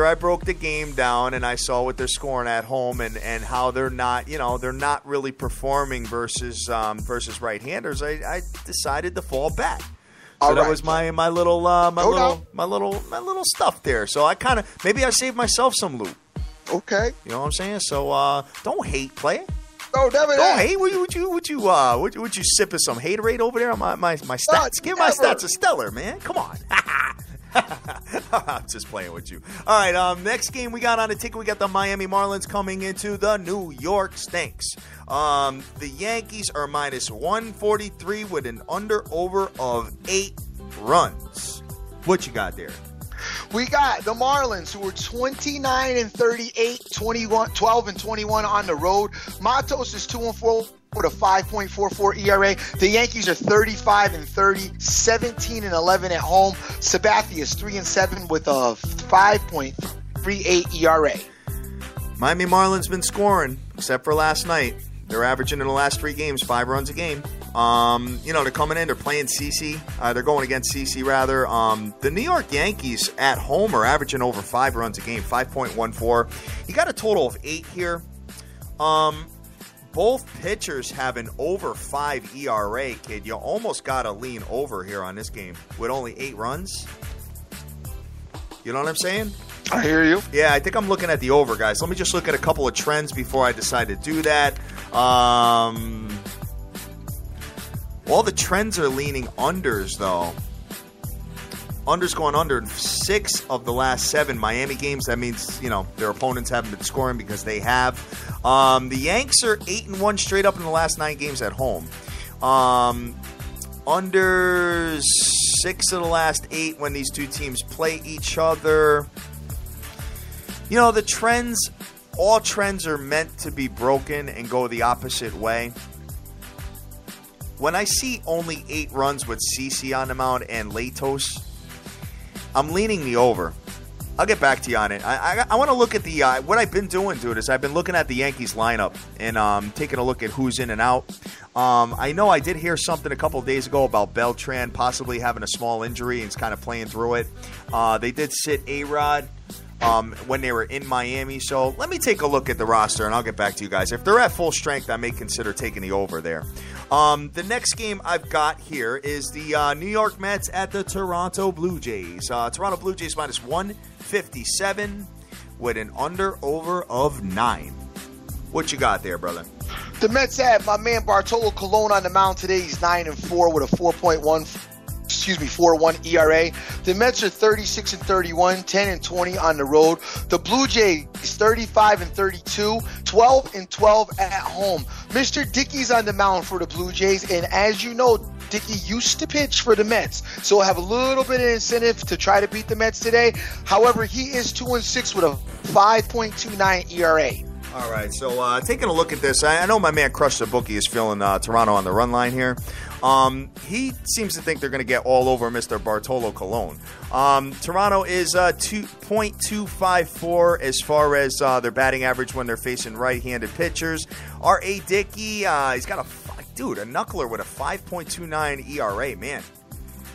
I broke the game down and I saw what they're scoring at home and how they're not really performing versus right-handers, I decided to fall back. So that was my little stuff there. So I kind of maybe I saved myself some loot. Okay. You know what I'm saying? So don't hate, player. No, never. Don't hate. Would you sip of some haterade over there on my stats? Give my stats a stellar, man. Come on. I'm just playing with you. All right. Next game we got on the ticket. We got the Miami Marlins coming into the New York Stinks. The Yankees are minus 143 with an under/over of 8 runs. What you got there? We got the Marlins, who were 29-38, 12-21 on the road. Matos is 2-4 with a 5.44 ERA. The Yankees are 35-30, 17-11 at home. Sabathia is 3-7 with a 5.38 ERA. Miami Marlins been scoring, except for last night. They're averaging in the last 3 games 5 runs a game. They're coming in. They're playing CC. They're going against CC, rather. The New York Yankees at home are averaging over 5 runs a game, 5.14. You got a total of 8 here. Both pitchers have an over 5 ERA, kid. You almost got to lean over here on this game with only 8 runs. You know what I'm saying? I hear you. Yeah, I think I'm looking at the over, guys. Let me just look at a couple of trends before I decide to do that. All the trends are leaning unders, though. Unders going under in 6 of the last 7 Miami games. That means, their opponents haven't been scoring because they have. The Yanks are 8-1 straight up in the last 9 games at home. Unders 6 of the last 8 when these two teams play each other. The trends, all trends are meant to be broken and go the opposite way. When I see only 8 runs with CC on the mound and Latos, I'm leaning the over. I'll get back to you on it. I want to look at the what I've been doing, dude, is I've been looking at the Yankees lineup and taking a look at who's in and out. I know I did hear something a couple days ago about Beltran possibly having a small injury and he's kind of playing through it. They did sit A-Rod when they were in Miami. So let me take a look at the roster, and I'll get back to you guys. If they're at full strength, I may consider taking the over there. The next game I've got here is the New York Mets at the Toronto Blue Jays. Toronto Blue Jays minus 157 with an under/over of 9. What you got there, brother? The Mets have my man Bartolo Colon on the mound today. He's 9-4 with a 4.1 ERA. The Mets are 36-31, 10-20 on the road. The Blue Jays 35-32, 12-12 at home. Mr. Dickey's on the mound for the Blue Jays, and as you know, Dickey used to pitch for the Mets, so he'll have a little bit of incentive to try to beat the Mets today. However, he is 2-6 with a 5.29 ERA. All right, so taking a look at this, I know my man Crush the Bookie is feeling Toronto on the run line here. He seems to think they're going to get all over Mr. Bartolo Colon. Toronto is 2.254 as far as their batting average when they're facing right-handed pitchers. R.A. Dickey, he's got a knuckler with a 5.29 ERA, man.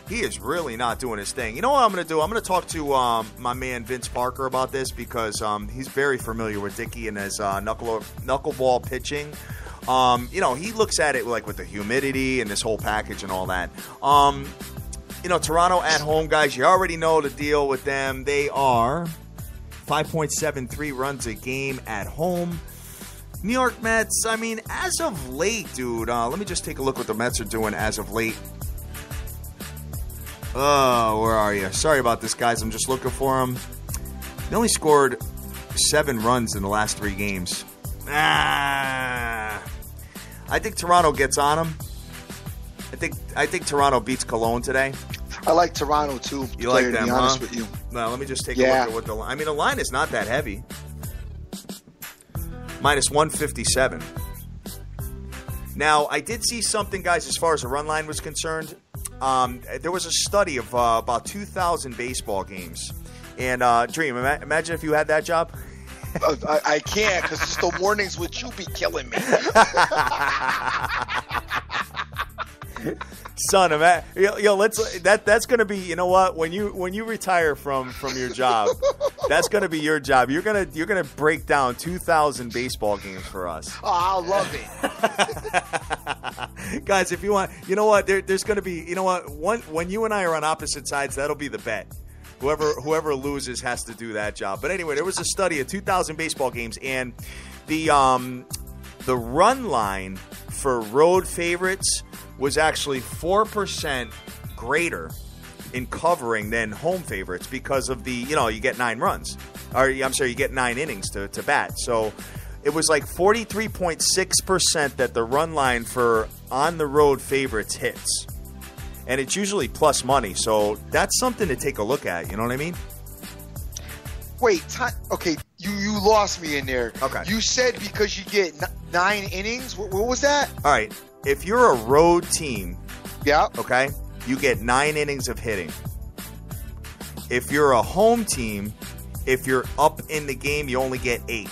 He is really not doing his thing. You know what I'm going to do? I'm going to talk to my man Vince Parker about this because he's very familiar with Dickey and his knuckleball pitching. He looks at it like with the humidity and this whole package and all that. Toronto at home, guys, you already know the deal with them. They are 5.73 runs a game at home. New York Mets, as of late, dude, let me just take a look what the Mets are doing as of late. Oh, where are you? Sorry about this, guys. I'm just looking for them. They only scored 7 runs in the last 3 games. I think Toronto gets on them. I think Toronto beats Cologne today. I like Toronto too. You like them, to be honest with you. Well, let me just take a look at what the line. The line is not that heavy. Minus 157. Now, I did see something, guys, as far as the run line was concerned. There was a study of about 2,000 baseball games. And, Dream, imagine if you had that job. I can't because it's the mornings with you be killing me. Son of a that's gonna be, you know what, when you retire from your job, that's gonna be your job. You're gonna break down 2,000 baseball games for us. Oh, I'll love it. Guys, if you want, you know what, there's gonna be, you know what, when you and I are on opposite sides, that'll be the bet. Whoever loses has to do that job. But anyway, there was a study of 2,000 baseball games, and the run line for road favorites was actually 4% greater in covering than home favorites because of the, you get 9 runs. Or, I'm sorry, you get 9 innings to bat. So it was like 43.6% that the run line for on-the-road favorites hits. And it's usually plus money. So that's something to take a look at. You know what I mean? Wait, okay, you lost me in there. Okay. You said because you get 9 innings? What was that? All right. If you're a road team, yeah, okay, you get 9 innings of hitting. If you're a home team, if you're up in the game, you only get 8.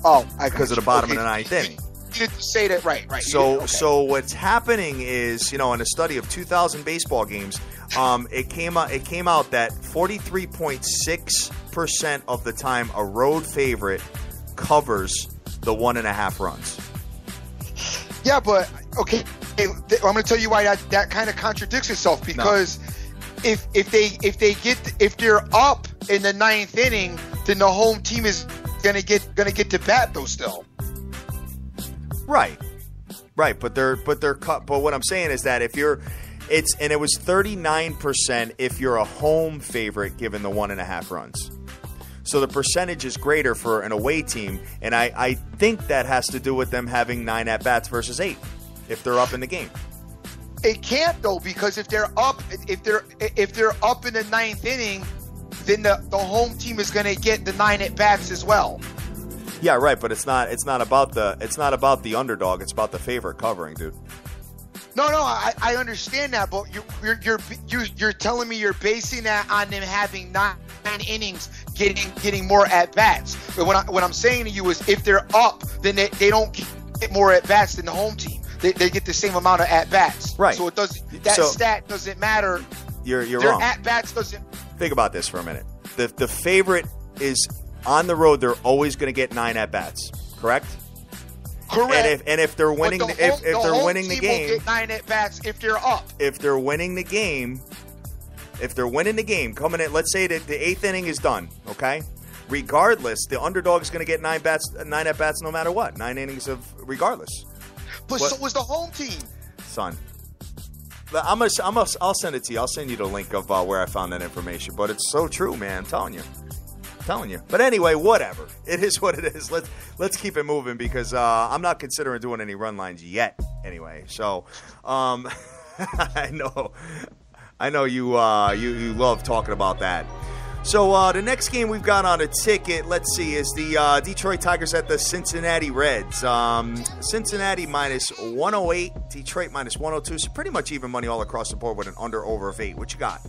Oh, because of the bottom of the 9th inning. You didn't say that right. So what's happening is, in a study of 2,000 baseball games, it came out that 43.6% of the time a road favorite covers the 1.5 runs. Yeah, but okay, I'm going to tell you why that kind of contradicts itself, because if they're up in the 9th inning, then the home team is going to get to bat though still. Right, but they're cut. But what I'm saying is that it was 39% if you're a home favorite given the 1.5 runs. So the percentage is greater for an away team, and I think that has to do with them having 9 at-bats versus 8 if they're up in the game. It can't though, because if they're up in the 9th inning, then the home team is going to get the 9 at-bats as well. Yeah, right, but it's not about the underdog, it's about the favorite covering, dude. No, I understand that, but you're telling me you're basing that on them having 9 innings, getting more at bats. But what I'm saying to you is, if they're up, then they don't get more at bats than the home team. They get the same amount of at bats. Right. So stat doesn't matter. You're Their wrong. At bats doesn't. Think about this for a minute. The favorite is on the road. They're always going to get 9 at bats. Correct. Correct. And if they're winning, if they're winning the game, will get 9 at bats if they're up. If they're winning the game, coming in, let's say that the 8th inning is done. Okay. Regardless, the underdog is going to get 9 at bats, no matter what. 9 innings of regardless. But so was the home team. Son, I'll send it to you. I'll send you the link of where I found that information. But it's so true, man. I'm telling you. But anyway, whatever. It is what it is. Let's keep it moving, because I'm not considering doing any run lines yet. Anyway, so I know you love talking about that. So the next game we've got on a ticket, let's see, is the Detroit Tigers at the Cincinnati Reds. Cincinnati minus 108, Detroit minus 102. So pretty much even money all across the board with an under/over of 8. What you got?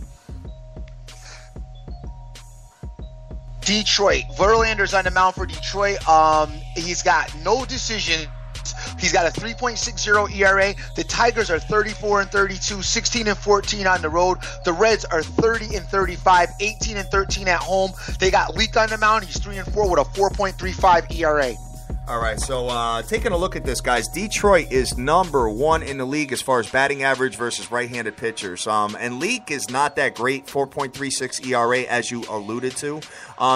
Detroit. Verlander's on the mound for Detroit. He's got no decisions. He's got a 3.60 ERA. The Tigers are 34-32, 16-14 on the road. The Reds are 30-35, 18-13 at home. They got Leak on the mound. He's 3-4 with a 4.35 ERA. All right, so taking a look at this, guys, Detroit is number 1 in the league as far as batting average versus right-handed pitchers. And Leak is not that great, 4.36 ERA, as you alluded to.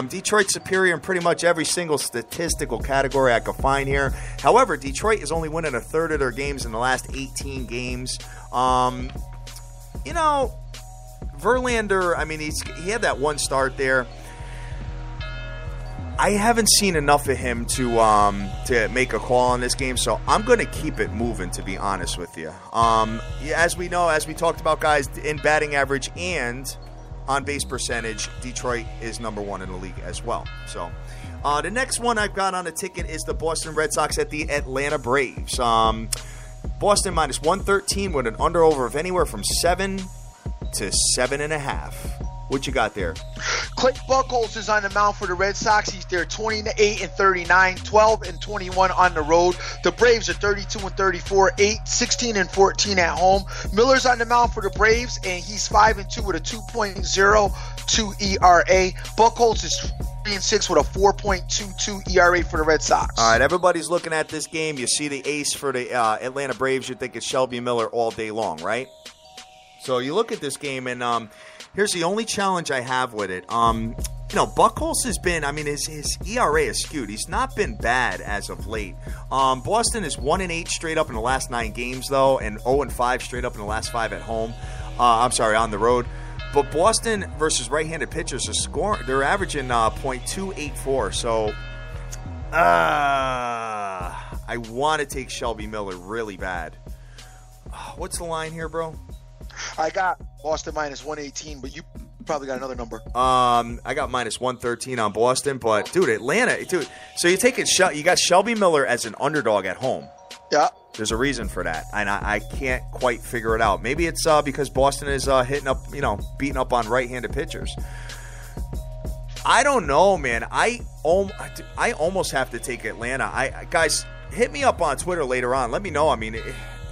Detroit's superior in pretty much every single statistical category I could find here. However, Detroit is only winning a third of their games in the last 18 games. Verlander, I mean, he had that one start there. I haven't seen enough of him to make a call on this game, so I'm going to keep it moving, to be honest with you. As we know, as we talked about, guys, in batting average and on base percentage, Detroit is number 1 in the league as well. So the next one I've got on the ticket is the Boston Red Sox at the Atlanta Braves. Boston minus 113 with an under/over of anywhere from 7 to 7.5. What you got there? Clay Buchholz is on the mound for the Red Sox. He's there 28-39, 12-21 on the road. The Braves are 32-34, 16-14 at home. Miller's on the mound for the Braves, and he's 5-2 with a 2.02 ERA. Buchholz is 3-6 with a 4.22 ERA for the Red Sox. All right, everybody's looking at this game. You see the ace for the Atlanta Braves. You think it's Shelby Miller all day long, right? So you look at this game, and here's the only challenge I have with it. Buchholz has been, his ERA is skewed. He's not been bad as of late. Boston is 1-8 straight up in the last 9 games, though, and 0-5 straight up in the last 5 at home. On the road. But Boston versus right-handed pitchers are scoring. They're averaging .284. So I want to take Shelby Miller really bad. What's the line here, bro? I got Boston minus 118, but you probably got another number. I got minus 113 on Boston, but dude, Atlanta, dude. So you got Shelby Miller as an underdog at home. Yeah. There's a reason for that, and I can't quite figure it out. Maybe it's because Boston is beating up on right-handed pitchers. I don't know, man. I almost have to take Atlanta. Guys, hit me up on Twitter later on. Let me know.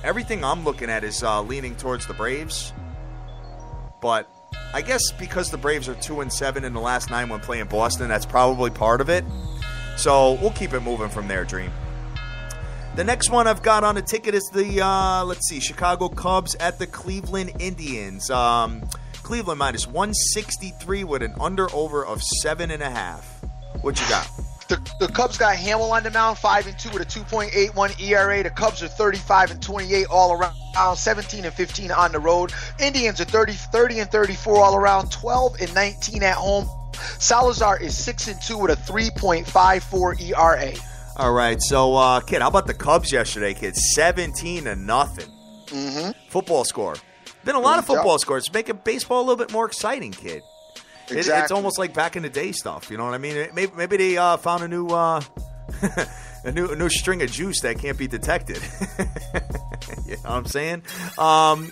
Everything I'm looking at is leaning towards the Braves. But I guess because the Braves are 2-7 in the last 9 when playing Boston, that's probably part of it. So we'll keep it moving from there, Dream. The next one I've got on the ticket is the, Chicago Cubs at the Cleveland Indians. Cleveland minus 163 with an under-over of 7.5. What you got? The Cubs got Hamill on the mound, 5-2 with a 2.81 ERA. The Cubs are 35-28 all around, 17-15 on the road. Indians are 30-34 all around, 12-19 at home. Salazar is 6-2 with a 3.54 ERA. All right, so kid, how about the Cubs yesterday, kid? 17-0. Mm-hmm. Football score. Been a lot of football scores. Making baseball a little bit more exciting, kid. Exactly. It's almost like back in the day stuff. You know what I mean? Maybe they found a new a new string of juice that can't be detected. You know what I'm saying? I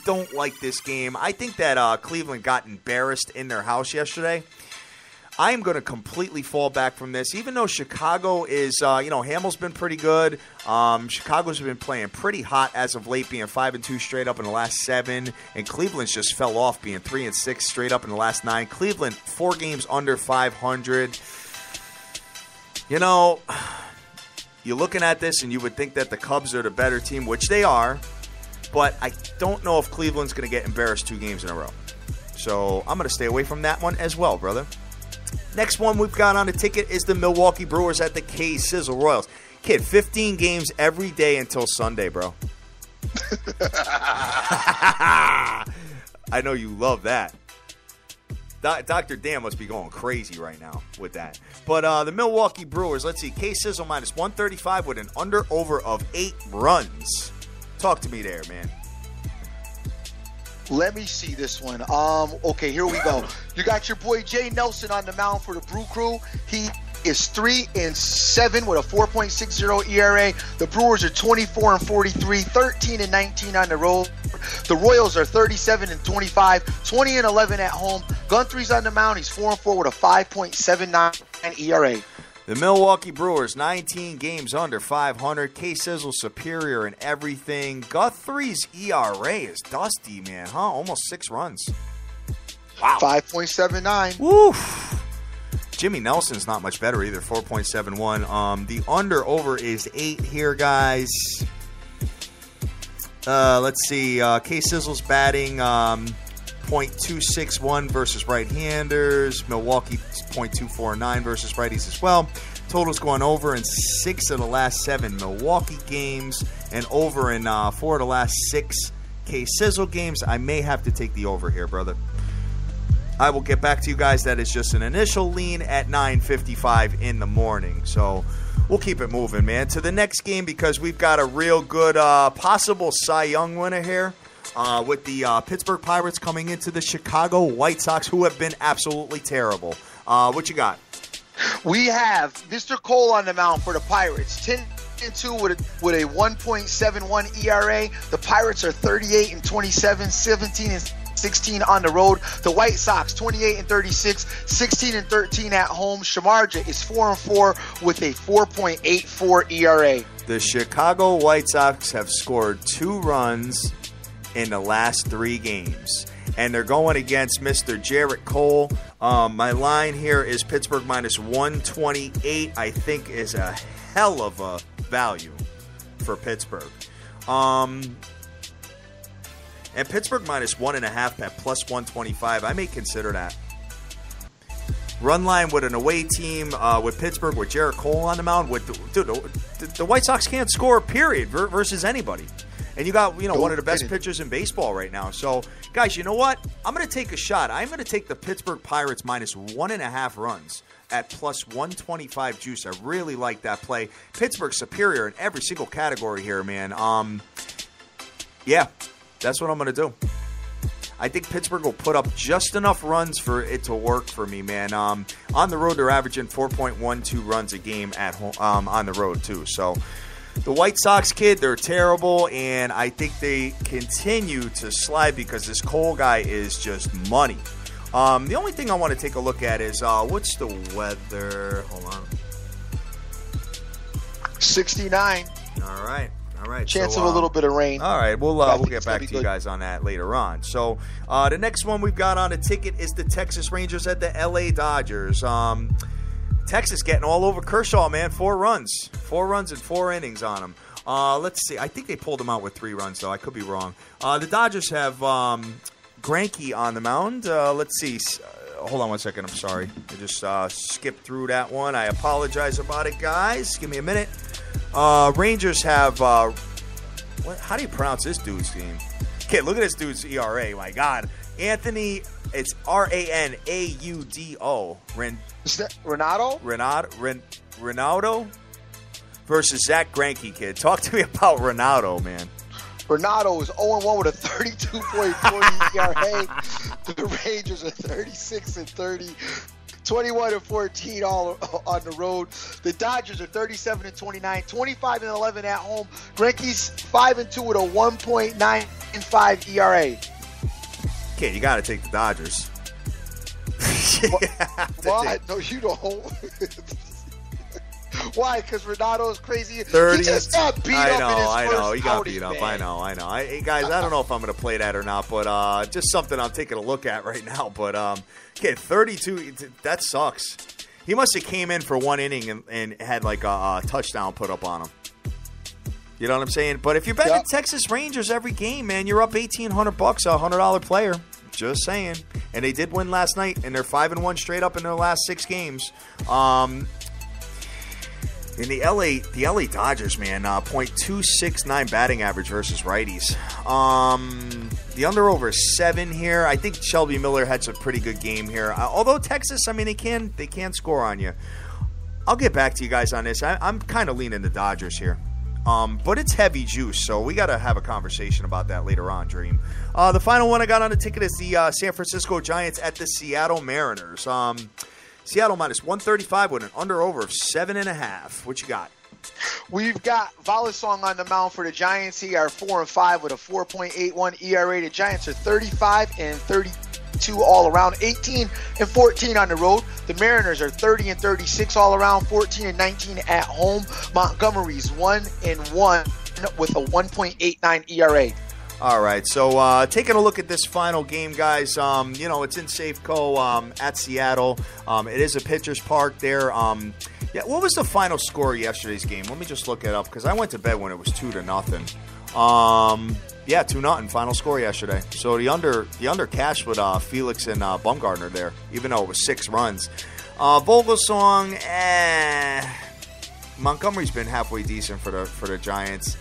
don't like this game. I think that Cleveland got embarrassed in their house yesterday. I am going to completely fall back from this, even though Chicago is, Hamill's been pretty good. Chicago's been playing pretty hot as of late, being 5-2 straight up in the last 7, and Cleveland's just fell off, being 3-6 straight up in the last 9. Cleveland 4 games under 500. You're looking at this and you would think that the Cubs are the better team, which they are, but I don't know if Cleveland's going to get embarrassed 2 games in a row. So I'm going to stay away from that one as well, brother. Next one we've got on the ticket is the Milwaukee Brewers at the K-Sizzle Royals. Kid, 15 games every day until Sunday, bro. I know you love that. Dr. Dan must be going crazy right now with that. But the Milwaukee Brewers, let's see, K-Sizzle minus 135 with an under-over of 8 runs. Talk to me there, man. Let me see this one. Okay, here we go. You got your boy Jay Nelson on the mound for the Brew Crew. He is 3-7 with a 4.60 ERA. The Brewers are 24-43, 13-19 on the road. The Royals are 37-25, 20-11 at home. Guthrie's on the mound. He's 4-4 with a 5.79 ERA. The Milwaukee Brewers, 19 games under 500. K-Sizzle superior in everything. Guthrie's ERA is dusty, man, huh? Almost 6 runs. Wow. 5.79. Woof. Jimmy Nelson's not much better either, 4.71. The under-over is 8 here, guys. Let's see. K-Sizzle's batting .261 versus right-handers. Milwaukee .249 versus righties as well. Total's going over in 6 of the last 7 Milwaukee games and over in 4 of the last 6 K-Sizzle games. I may have to take the over here, brother. I will get back to you guys. That is just an initial lean at 9:55 in the morning. So we'll keep it moving, man, to the next game because we've got a real good possible Cy Young winner here. With the Pittsburgh Pirates coming into the Chicago White Sox, who have been absolutely terrible. What you got? We have Mr. Cole on the mound for the Pirates. 10-2 with a 1.71 ERA. The Pirates are 38-27, 16 on the road. The White Sox 28-36, 16-13 at home. Shamarja is 4-4 with a 4.84 ERA. The Chicago White Sox have scored 2 runs in the last 3 games, and they're going against Mr. Jarrett Cole. My line here is Pittsburgh minus 128. I think is a hell of a value for Pittsburgh. And Pittsburgh minus 1.5 at plus 125. I may consider that. Run line with an away team with Pittsburgh with Jarrett Cole on the mound. The White Sox can't score, period, versus anybody. And you got one of the best pitchers in baseball right now. So, guys, you know what? I'm going to take a shot. I'm going to take the Pittsburgh Pirates minus 1.5 runs at plus 125 juice. I really like that play. Pittsburgh superior in every single category here, man. Yeah, that's what I'm going to do. I think Pittsburgh will put up just enough runs for it to work for me, man. On the road, they're averaging 4.12 runs a game at home, on the road, too. So the White Sox, kid, they're terrible, and I think they continue to slide because this Cole guy is just money. The only thing I want to take a look at is what's the weather? Hold on. 69. All right. Chance of a little bit of rain. All right, we'll get back to you guys on that later on. So the next one we've got on the ticket is the Texas Rangers at the LA Dodgers. Texas getting all over Kershaw, man. 4 runs in 4 innings on him. Let's see. I think they pulled him out with 3 runs, though. I could be wrong. The Dodgers have Greinke on the mound. Let's see. Hold on one second. I'm sorry. I just skipped through that one. I apologize about it, guys. Give me a minute. Rangers have how do you pronounce this dude's name? Okay, look at this dude's ERA. My God, Anthony. It's Ranaudo. Is that Renato? Ronaldo versus Zach Greinke, kid. Talk to me about Ronaldo, man. Renato is 0-1 with a 32.40 ERA. The Rangers are 36-30. 21-14 all on the road. The Dodgers are 37-29, 25-11 at home. Greinke's 5-2 with a 1.95 ERA. Okay, you got to take the Dodgers. Why? No, you don't. Why? Because Renato is crazy. 30. He just got beat up in his I know. He got outing, beat up. man. I know. Hey, guys, I don't know if I'm going to play that or not, but just something I'm taking a look at right now. But, okay, 32, that sucks. He must have came in for 1 inning and had like a touchdown put up on him. You know what I'm saying? But if you're betting Texas Rangers every game, man, you're up $1,800, a $100 player. Just saying. And they did win last night, and they're 5-1 straight up in their last 6 games. In the LA Dodgers, man, .269 batting average versus righties. The under-over is 7 here. I think Shelby Miller had a pretty good game here. Although Texas, I mean, they can score on you. I'll get back to you guys on this. I'm kind of leaning the Dodgers here. But it's heavy juice, so we got to have a conversation about that later on, Dream. The final one I got on the ticket is the San Francisco Giants at the Seattle Mariners. Seattle minus 135 with an under-over of 7.5. What you got? We've got Volasong on the mound for the Giants. He are 4-5 with a 4.81 ERA. The Giants are 35-32 all around, 18-14 on the road. The Mariners are 30-36 all around, 14-19 at home. Montgomery's 1-1 with a 1.89 ERA. All right, so taking a look at this final game, guys, it's in Safeco at Seattle. It is a pitcher's park there. Yeah, what was the final score of yesterday's game? Let me just look it up because I went to bed when it was 2-0. Yeah, 2-0 final score yesterday. So the under cash with Felix and Bumgarner there, even though it was 6 runs. Vogelsong, Montgomery's been halfway decent for the Giants.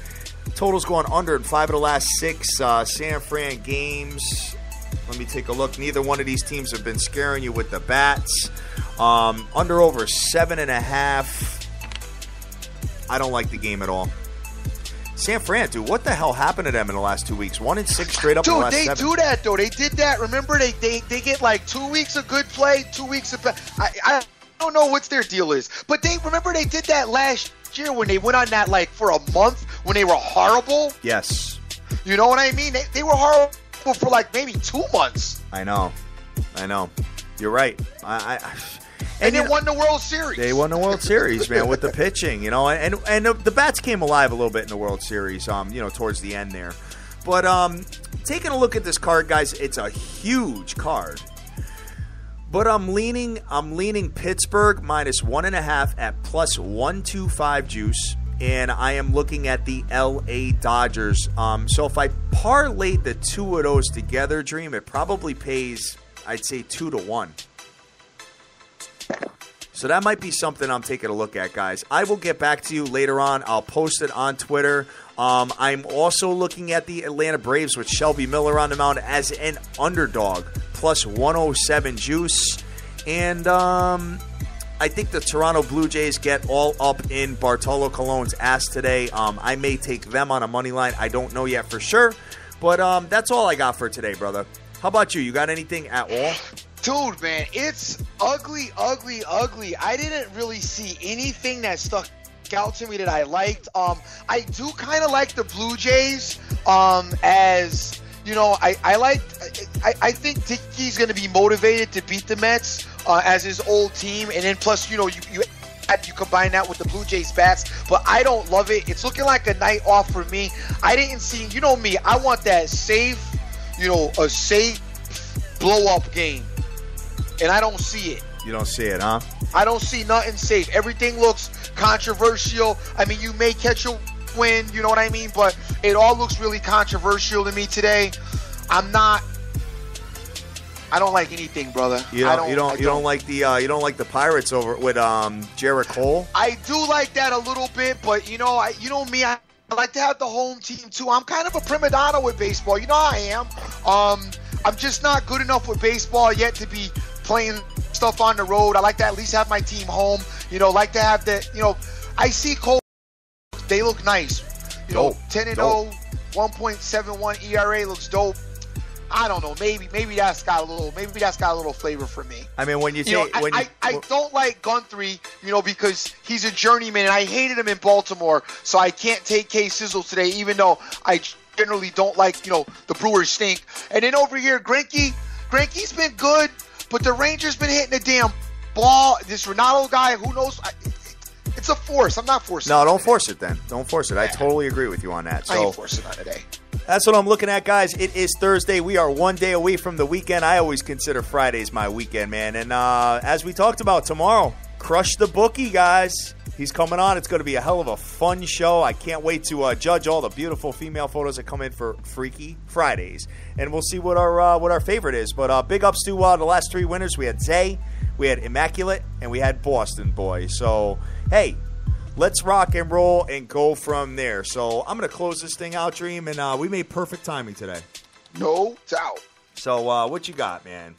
Totals going under in 5 of the last 6 San Fran games. Let me take a look. Neither one of these teams have been scaring you with the bats. Under over 7.5. I don't like the game at all. San Fran, dude, what the hell happened to them in the last 2 weeks? 1-6 straight up in the last 7. Dude, they do that, though. They did that. Remember, they get like 2 weeks of good play, 2 weeks of I don't know what their deal is. But they did that last year when they went on that like for a month when they were horrible. Yes. You know what I mean? They were horrible unavailable for like maybe 2 months. I know. You're right. And they won the World Series. They won the World Series, man, with the pitching, you know. And the bats came alive a little bit in the World Series, you know, towards the end there. But taking a look at this card, guys, it's a huge card. But I'm leaning Pittsburgh minus 1.5 at plus 125 juice. And I am looking at the LA Dodgers. So if I parlayed the two of those together, Dream, it probably pays, I'd say, 2-1. So that might be something I'm taking a look at, guys. I will get back to you later on. I'll post it on Twitter. I'm also looking at the Atlanta Braves with Shelby Miller on the mound as an underdog, plus 107 juice. And I think the Toronto Blue Jays get all up in Bartolo Colon's ass today. I may take them on a money line. I don't know yet for sure. But that's all I got for today, brother. How about you? You got anything at all? Dude, man, it's ugly. I didn't really see anything that stuck out to me that I liked. I do kind of like the Blue Jays. As you know, I think Dickey's going to be motivated to beat the Mets as his old team, and then plus, you know, you combine that with the Blue Jays bats, but I don't love it. It's looking like a night off for me. I didn't see, you know me, I want that safe, you know, a safe blow up game. And I don't see it. You don't see it, huh? I don't see nothing safe. Everything looks controversial. I mean, you may catch a win, you know what I mean? But it all looks really controversial to me today. I don't like anything, brother. You don't like the Pirates over with Jarrett Cole? I do like that a little bit, but you know me, I like to have the home team too. I'm kind of a prima donna with baseball. You know how I am. I'm just not good enough with baseball yet to be playing stuff on the road. I like to at least have my team home. You know, like to have the, you know, I see Cole. They look nice. You know, 10-0, 1.71 ERA looks dope. I don't know. Maybe that's got a little flavor for me. I mean, I don't like Guthrie, you know, because he's a journeyman, and I hated him in Baltimore, so I can't take K-Sizzle today, even though I generally don't like, you know, the Brewers stink. And then over here, Greinke's been good, but the Rangers been hitting the damn ball. This Ronaldo guy, who knows? It's a force. I'm not forcing it. No, don't force it then. Don't force it. Yeah. I totally agree with you on that. So, I ain't forcing it today. That's what I'm looking at, guys. It is Thursday. We are one day away from the weekend. I always consider Fridays my weekend, man. And as we talked about tomorrow, Crush the Bookie, guys. He's coming on. It's going to be a hell of a fun show. I can't wait to judge all the beautiful female photos that come in for Freaky Fridays. And we'll see what our favorite is. But big ups to the last three winners. We had Zay, we had Immaculate, and we had Boston Boy. So, hey, let's rock and roll and go from there. So I'm going to close this thing out, Dream, and we made perfect timing today. No doubt. So what you got, man?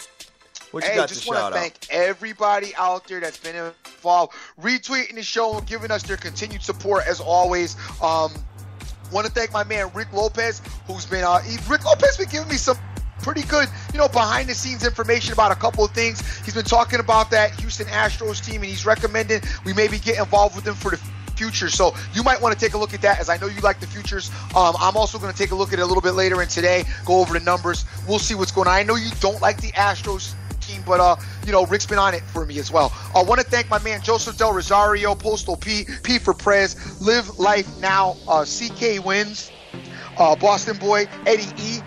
What you got to shout out? Just want to thank everybody out there that's been involved, retweeting the show, and giving us their continued support as always. Want to thank my man Rick Lopez, who's been Rick Lopez been giving me some pretty good, you know, behind the scenes information about a couple of things. He's been talking about that Houston Astros team, and he's recommending we maybe get involved with them for the future. So you might want to take a look at that, as I know you like the futures. I'm also going to take a look at it a little bit later in today, go over the numbers. We'll see what's going on. I know you don't like the Astros team, but you know, Rick's been on it for me as well. I want to thank my man Joseph Del Rosario, Postal P for Prez, Live Life Now, CK Wins, Boston Boy, Eddie E,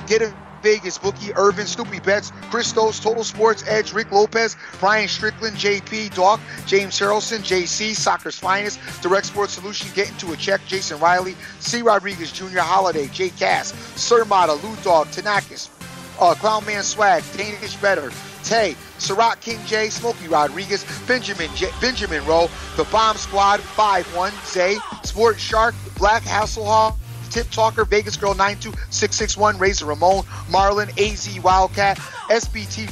Get a Vegas Bookie, Irvin, Snoopy Betts, Christos, Total Sports Edge, Rick Lopez, Brian Strickland, JP, Doc, James Harrelson, JC, Soccer's Finest, Direct Sports Solution, Getting to a Check, Jason Riley, C. Rodriguez Jr., Holiday, J. Cass, Sir Mata, Lou Dog, Tanakis, Clown Man Swag, Danish Better, Tay, Ciroc King J, Smokey Rodriguez, Benjamin Rowe, The Bomb Squad, 5-1, Zay, Sport Shark, Black Hasselhoff, Tip Talker, Vegas Girl 92661, Razor Ramon, Marlon, AZ Wildcat, SBTV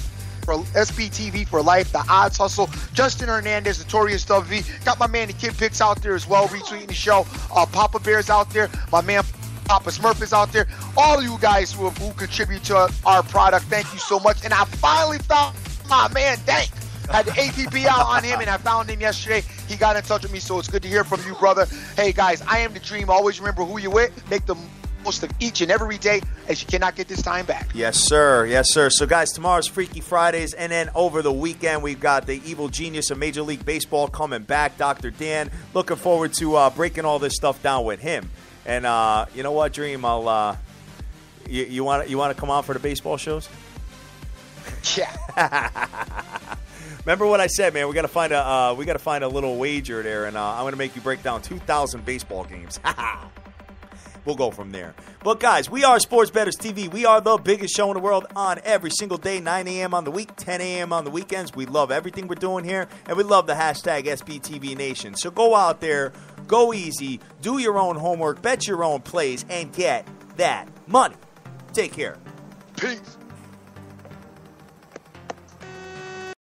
for Life, The Odds Hustle, Justin Hernandez, Notorious WV. Got my man the Kid Picks out there as well, retweeting the show. Papa Bear's out there. My man Papa Smurf is out there. All of you guys who contribute to our product, thank you so much. And I finally found my man Dank. Had the APB out on him, and I found him yesterday. He got in touch with me, so it's good to hear from you, brother. Hey, guys, I am the Dream. Always remember who you with. Make the most of each and every day, as you cannot get this time back. Yes, sir. Yes, sir. So, guys, tomorrow's Freaky Fridays, and then over the weekend, we've got the evil genius of Major League Baseball coming back, Dr. Dan. Looking forward to breaking all this stuff down with him. And you know what, Dream? I'll you want to come on for the baseball shows? Yeah. Remember what I said, man? We got to find a little wager there, and I'm going to make you break down 2,000 baseball games. We'll go from there. But, guys, we are Sports Bettors TV. We are the biggest show in the world on every single day, 9 a.m. on the week, 10 a.m. on the weekends. We love everything we're doing here, and we love the hashtag SBTVNation. So go out there, go easy, do your own homework, bet your own plays, and get that money. Take care. Peace.